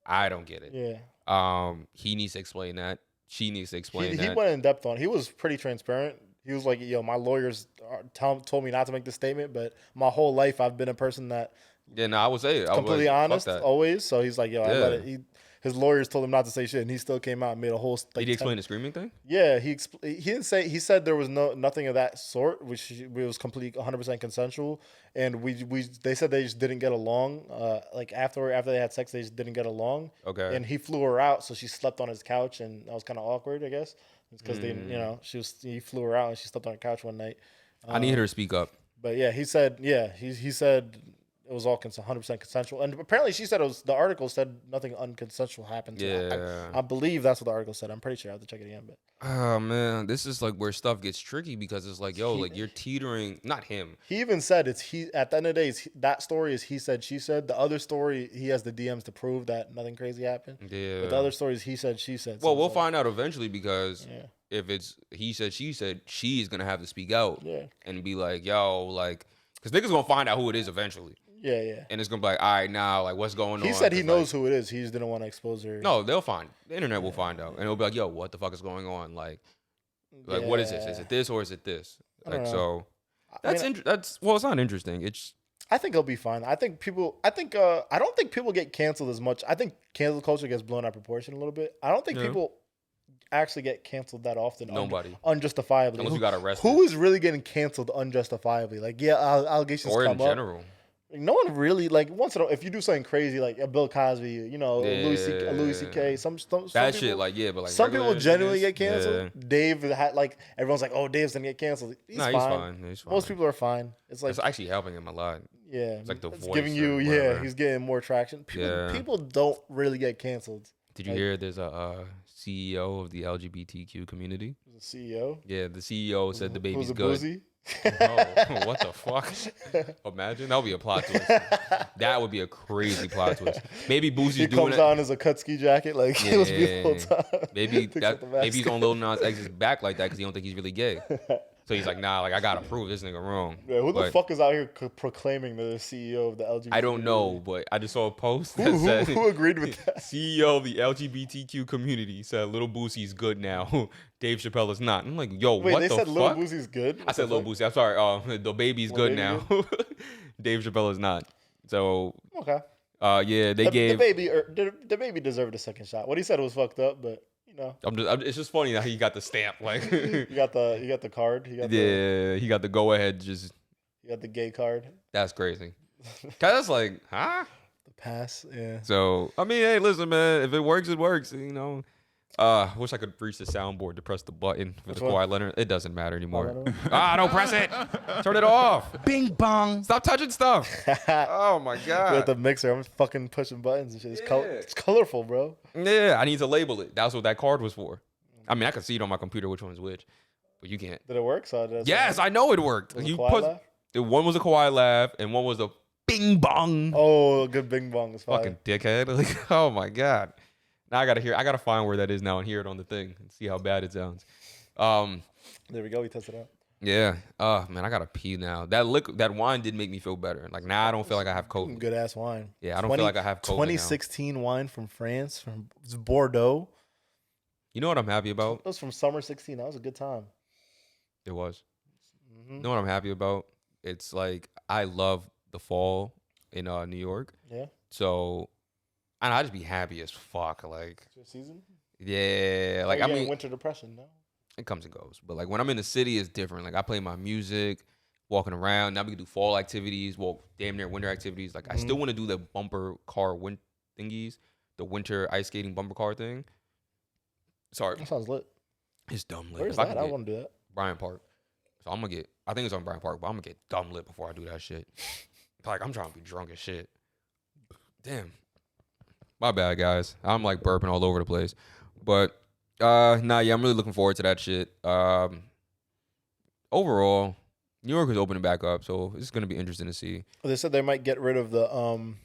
I don't get it. Yeah. He needs to explain that. She needs to explain that. He went in depth on it. He was pretty transparent. He was like, yo, my lawyers told me not to make this statement, but my whole life I've been a person that I would say it. completely honest always. So he's like, yo, I let it. His lawyers told him not to say shit, and he still came out and made a whole. Like, did he explain the screaming thing? Yeah, he didn't say. He said there was nothing of that sort, which was completely 100% consensual, and they said they just didn't get along. Like after they had sex, they just didn't get along. Okay. And he flew her out, so she slept on his couch, and that was kind of awkward, I guess, because he flew her out and she slept on her couch one night. I need her to speak up. But yeah, he said it was all 100% consensual, and apparently she said the article said nothing unconsensual happened. I believe that's what the article said. I'm pretty sure I have to check it again, but oh man, this is like where stuff gets tricky because it's like, yo, like you're teetering. Not him. He even said it's he. At the end of the day, that story is he said, she said. The other story, he has the DMs to prove that nothing crazy happened. Yeah. But the other story is he said, she said. Well, we'll find out eventually because if it's he said, she's gonna have to speak out and be like, yo, like, because niggas gonna find out who it is eventually. Yeah. And it's gonna be like, all right, now, like, what's going on? He said he knows who it is. He just didn't want to expose her. No, they'll find. The internet will find out, and it'll be like, yo, what the fuck is going on? Like, what is this? Is it this or is it this? Like, so that's well, it's not interesting. It's. I think it'll be fine. I think I don't think people get canceled as much. I think cancel culture gets blown out of proportion a little bit. I don't think people actually get canceled that often. Nobody. Unjustifiably. Unless you got arrested. Who is really getting canceled unjustifiably? Like, allegations come up. Or in general. Like, no one really, like, once in a while, if you do something crazy, like Bill Cosby, Louis C.K., some that people, shit, like, but like some people genuinely get canceled. Yeah. Dave had, like, everyone's like, oh, Dave's gonna get canceled. He's fine. He's fine. Most people are fine. It's like, it's actually helping him a lot. Yeah, it's like the voice. Giving you, he's getting more traction. People don't really get canceled. Did you hear there's a CEO of the LGBTQ community? The CEO? Yeah, the CEO said the baby's good. Boozy? Oh, what the fuck? Imagine that would be a plot twist. That would be a crazy plot twist. Maybe Boosie's doing it. He comes on as a Kutski jacket, like it was the whole time. Maybe he's on Lil Nas X's back like that because he don't think he's really gay. So he's like, nah, like I gotta prove this nigga wrong. Yeah, who the fuck is out here proclaiming the CEO of the LGBT? I don't know, but I just saw a post that said who agreed with that. CEO of the LGBTQ community said Lil Boosie's good now. Dave Chappelle is not. I'm like, yo, wait, what the fuck? Wait, they said Lil Boosie's good? I said Lil Boosie. I'm sorry. The baby's good now. Dave Chappelle is not. So okay. Yeah, they gave the baby deserved a second shot. What he said was fucked up, but. No. It's just funny that he got the stamp. Like you got the card. He got the go ahead. Just you got the gay card. That's crazy. Cause like, huh? The pass. Yeah. So I mean, hey, listen, man. If it works, it works. You know. Wish I could reach the soundboard to press the button for the Kawhi Leonard. It doesn't matter anymore. Don't press it. Turn it off. Bing bong. Stop touching stuff. Oh my god. With the mixer, I'm fucking pushing buttons and shit. It's colorful, bro. Yeah, I need to label it. That's what that card was for. I mean, I can see it on my computer which one's which, but you can't. Did it work? Yes, I know it worked. One was a Kawhi laugh, and one was a bing bong. Oh, a good bing bong is fine. Fucking dickhead. Like, oh my god. Now I gotta find where that is now and hear it on the thing and see how bad it sounds. There we go. We tested it out. Yeah. Man, I gotta pee now. That wine did make me feel better. Like now I don't feel like I have COVID. Good ass wine. Yeah, I don't feel like I have COVID. 2016 now. Wine from France, from Bordeaux. You know what I'm happy about? It was from summer 16. That was a good time. It was. Mm-hmm. You know what I'm happy about? It's like I love the fall in New York. Yeah. So. And I just be happy as fuck, like. It's your season? Yeah, like I mean, winter depression, no? It comes and goes, but like when I'm in the city, it's different. Like I play my music, walking around. Now we can do fall activities, well, damn near winter activities. Like I still want to do the bumper car thingies, the winter ice skating bumper car thing. Sorry, that sounds lit. It's dumb lit. Where's that? I want to do that. Bryant Park. So I'm gonna get. I think it's on Bryant Park, but I'm gonna get dumb lit before I do that shit. Like I'm trying to be drunk as shit. Damn. My bad, guys. I'm like burping all over the place. But, I'm really looking forward to that shit. Overall, New York is opening back up, so it's going to be interesting to see. They said they might get rid of the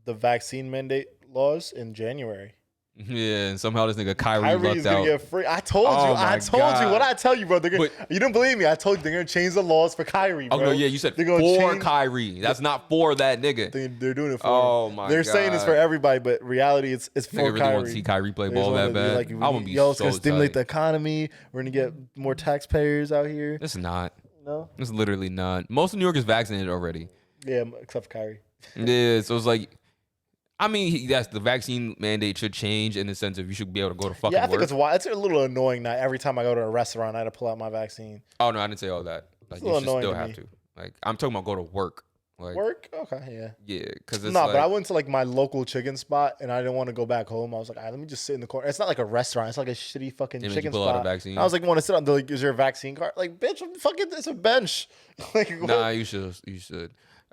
vaccine mandate laws in January. Yeah, and somehow this nigga Kyrie Kyrie's lucked gonna out. get free. I told you. What did I tell you, bro? You didn't believe me. I told you they're gonna change the laws for Kyrie, bro. Oh no, yeah, you said for Kyrie. That's not for that nigga. They're doing it for. Oh my god. They're saying it's for everybody, but reality, it's for Kyrie. Really Kyrie. want to see Kyrie play ball that bad. Like, I wouldn't be it's gonna stimulate the economy. We're gonna get more taxpayers out here. It's not. No, it's literally not. Most of New York is vaccinated already. Yeah, except for Kyrie. Yeah, so it's like. I mean, yes, the vaccine mandate should change in the sense of you should be able to go to fucking work. Yeah, I think it's wild. It's a little annoying now. Every time I go to a restaurant, I had to pull out my vaccine. Oh, no, I didn't say all that. Like, you should still have to. Like, I'm talking about go to work. Like, work? Okay, yeah. Yeah, because it's but I went to, like, my local chicken spot, and I didn't want to go back home. I was like, all right, let me just sit in the corner. It's not like a restaurant. It's like a shitty fucking chicken pull spot. Out a vaccine. I was like, you want to sit on? They're like, is your vaccine card? Like, bitch, it's a bench. Like, nah, you should.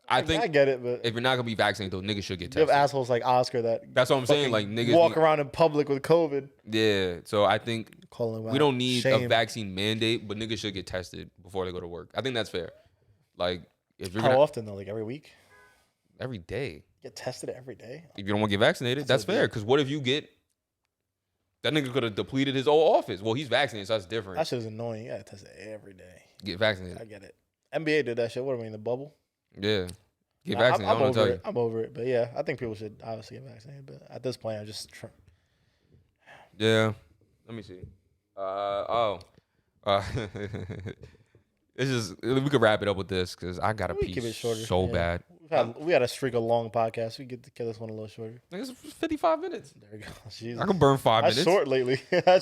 I think I get it, but if you're not gonna be vaccinated, though, niggas should get tested. You have assholes like Oscar that's what I'm saying. Like niggas walk around in public with COVID. Yeah, so I think we don't need a vaccine mandate, but niggas should get tested before they go to work. I think that's fair. Like, if you're how often though? Like every week? Every day. Get tested every day. If you don't want to get vaccinated, that's fair. Because what if you get that nigga could have depleted his whole office? Well, he's vaccinated, so that's different. That shit is annoying. You gotta test it every day. Get vaccinated. I get it. NBA did that shit. What do I mean, the bubble? Yeah. Get vaccinated. I don't know tell you. I'm over it. But yeah, I think people should obviously get vaccinated. But at this point, I'm just Yeah. Let me see. It's just we could wrap it up with this because I got a piece so bad. We had a streak of long podcasts. We get to kill this one a little shorter. It's 55 minutes. There we go. Jesus. I can burn 5 minutes. That's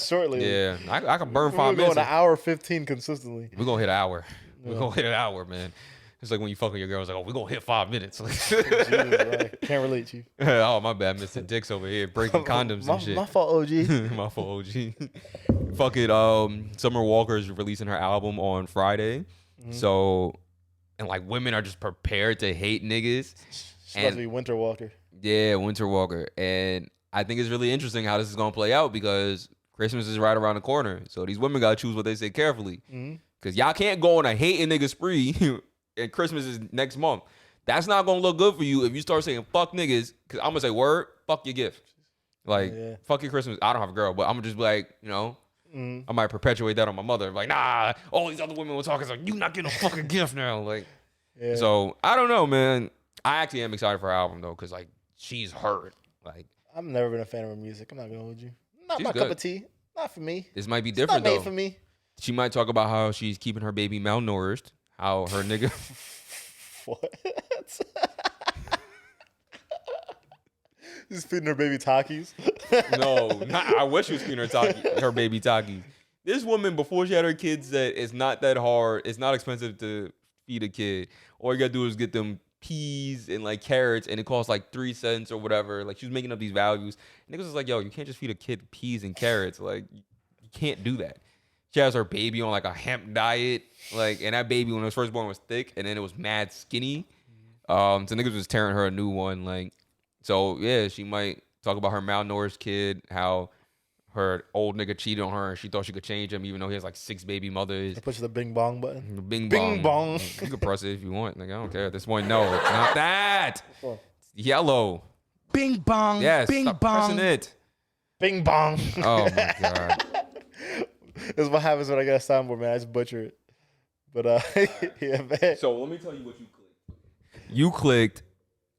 short lately. Yeah, I can burn 5 minutes. We're going an hour 15 consistently. We're gonna hit an hour. We're gonna hit an hour, man. It's like when you fucking your girl, it's like, oh, we're gonna hit 5 minutes. Jesus, right. Can't relate to you. Oh, my bad, Mr. Dix over here breaking condoms and shit. My fault, OG. My fault, OG. Fuck it. Summer Walker is releasing her album on Friday. Mm-hmm. So, and like women are just prepared to hate niggas. She's supposed to be Winter Walker. Yeah, Winter Walker. And I think it's really interesting how this is gonna play out because Christmas is right around the corner. So these women gotta choose what they say carefully. Because y'all can't go on a hating nigga spree and Christmas is next month. That's not gonna look good for you if you start saying fuck niggas. Because I'm gonna say word, fuck your gift. Like, fuck your Christmas. I don't have a girl, but I'm gonna just be like, you know, I might perpetuate that on my mother. Like, nah, all these other women were talking. It's like, you not getting a fucking gift now. Like, so I don't know, man. I actually am excited for her album though, because like she's hurt. Like, I've never been a fan of her music. I'm not gonna hold you. Not my cup of tea. Not for me. This might be different though. Not made for me. She might talk about how she's keeping her baby malnourished. How her nigga. What? She's feeding her baby Takis. No, I wish she was feeding her baby Takis. This woman, before she had her kids, said it's not that hard. It's not expensive to feed a kid. All you gotta do is get them peas and like carrots, and it costs like 3 cents or whatever. Like she was making up these values. Niggas was like, yo, you can't just feed a kid peas and carrots. Like you can't do that. She has her baby on like a hemp diet, like, and that baby when it was first born was thick, and then it was mad skinny. So niggas was tearing her a new one, like. So yeah, she might talk about her malnourished kid, how her old nigga cheated on her, and she thought she could change him, even though he has like 6 baby mothers. Push the bing bong button. The bing bong. You can press it if you want. Like, I don't care at this point. No, it's not that. It's yellow. Bing bong. Yes. Bing stop bong. pressing it. Bing bong. Oh my god. This is what happens when I get a soundboard, man. I just butcher it. But yeah, man. So let me tell you what you clicked. You clicked.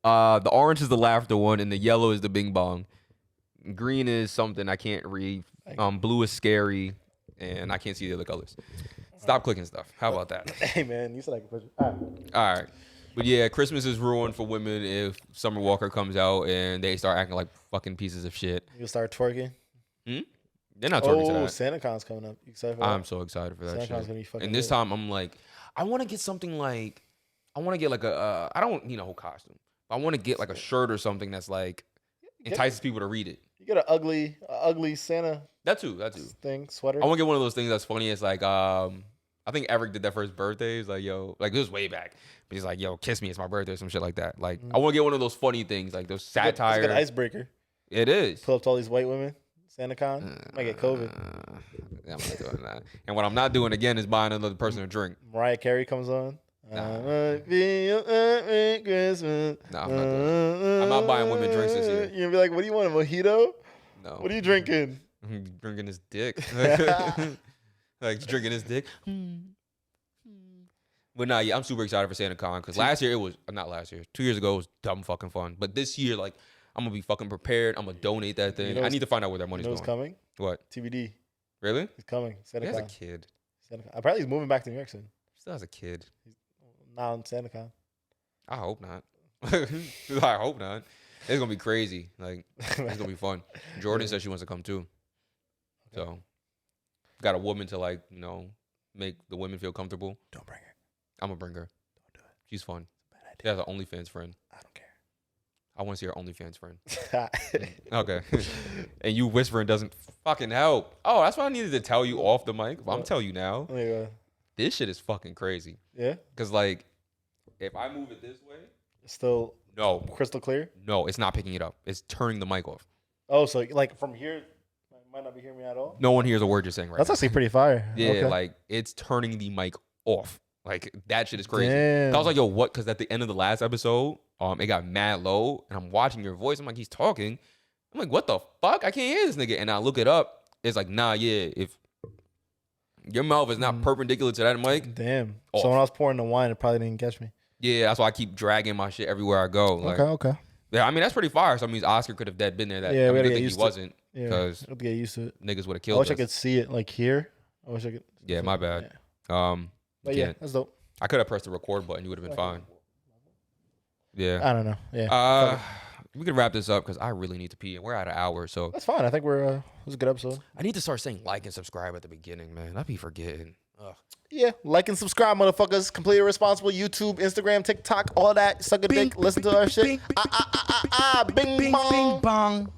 The orange is the laughter one, and the yellow is the bing bong. Green is something I can't read. Blue is scary, and I can't see the other colors. Stop clicking stuff. How about that? Hey man, you said I could push it. All right. But yeah, Christmas is ruined for women if Summer Walker comes out and they start acting like fucking pieces of shit. You'll start twerking. They're not twerking to that. SantaCon's coming up. You excited for that? I'm so excited for that SantaCon's shit. gonna be fucking and this good. time I'm like, I want to get something like, I want to get like a, I don't need a whole costume. I want to get like a shirt or something that's like entices people to read it. You get an ugly Santa. That too. Thing, sweater. I want to get one of those things that's funny. It's like, I think Eric did that for his birthday. He's like, yo, like this was way back. But he's like, yo, kiss me, it's my birthday or some shit like that. Like, I want to get one of those funny things, like those satire. It's a good icebreaker. It is. Pull up to all these white women. SantaCon. Might get COVID. Yeah, I'm not doing that. And what I'm not doing again is buying another person a drink. Mariah Carey comes on. Nah. Christmas. Nah, I'm not doing that. I'm not buying women drinks this year. You're gonna be like, what do you want, a mojito? No. What are you drinking? Drinking his dick. Like drinking his dick. But nah, yeah, I'm super excited for SantaCon because last year it was not last year. 2 years ago it was dumb fucking fun. But this year, like, I'm gonna be fucking prepared. I'm gonna donate that thing. I need to find out where that money's going. Coming? What? TBD. Really? He's coming. SantaCon. He has a kid. SantaCon. Apparently he's moving back to New York soon. Still has a kid. He's now in SantaCon. I hope not. I hope not. It's gonna be crazy. Like, it's gonna be fun. Jordan said she wants to come too. Okay. So, got a woman to, like, you know, make the women feel comfortable. Don't bring her. I'm gonna bring her. Don't do it. She's fun. Bad idea. She has an OnlyFans friend. I don't care. I want to see her OnlyFans friend. Okay. And you whispering doesn't fucking help. Oh, that's what I needed to tell you off the mic. I'm telling you now. This shit is fucking crazy. Yeah? Because, like, if I move it this way. It's still crystal clear? No, it's not picking it up. It's turning the mic off. Oh, so, like, from here, I might not be hearing me at all? No one hears a word you're saying right now. That's actually pretty fire. Yeah, okay. like, it's turning the mic off. Like, that shit is crazy. Damn. I was like, yo, what? Because at the end of the last episode, it got mad low, and I'm watching your voice. I'm like, he's talking. I'm like, what the fuck? I can't hear this nigga. And I look it up. It's like, nah, yeah, if your mouth is not perpendicular to that mic. Damn. Off. So when I was pouring the wine, it probably didn't catch me. Yeah, that's why I keep dragging my shit everywhere I go. Like, okay. Yeah, I mean, that's pretty fire. So that means Oscar could have been there. That, yeah, I mean, we good thing he wasn't. Because I have to get used to it. Niggas would have I killed wish us. I could see it, like, here. I wish I could. Yeah, my bad. Yeah. But yeah, that's dope. I could have pressed the record button. You would have been fine. Yeah. I don't know. Yeah. We could wrap this up because I really need to pee. And we're at an hour, so that's fine. I think it was a good episode. I need to start saying like and subscribe at the beginning, man. I'd be forgetting. Ugh. Yeah, like and subscribe, motherfuckers. Completely Irresponsible. YouTube, Instagram, TikTok, all that. Suck a dick. Listen to our shit. Bing, bong.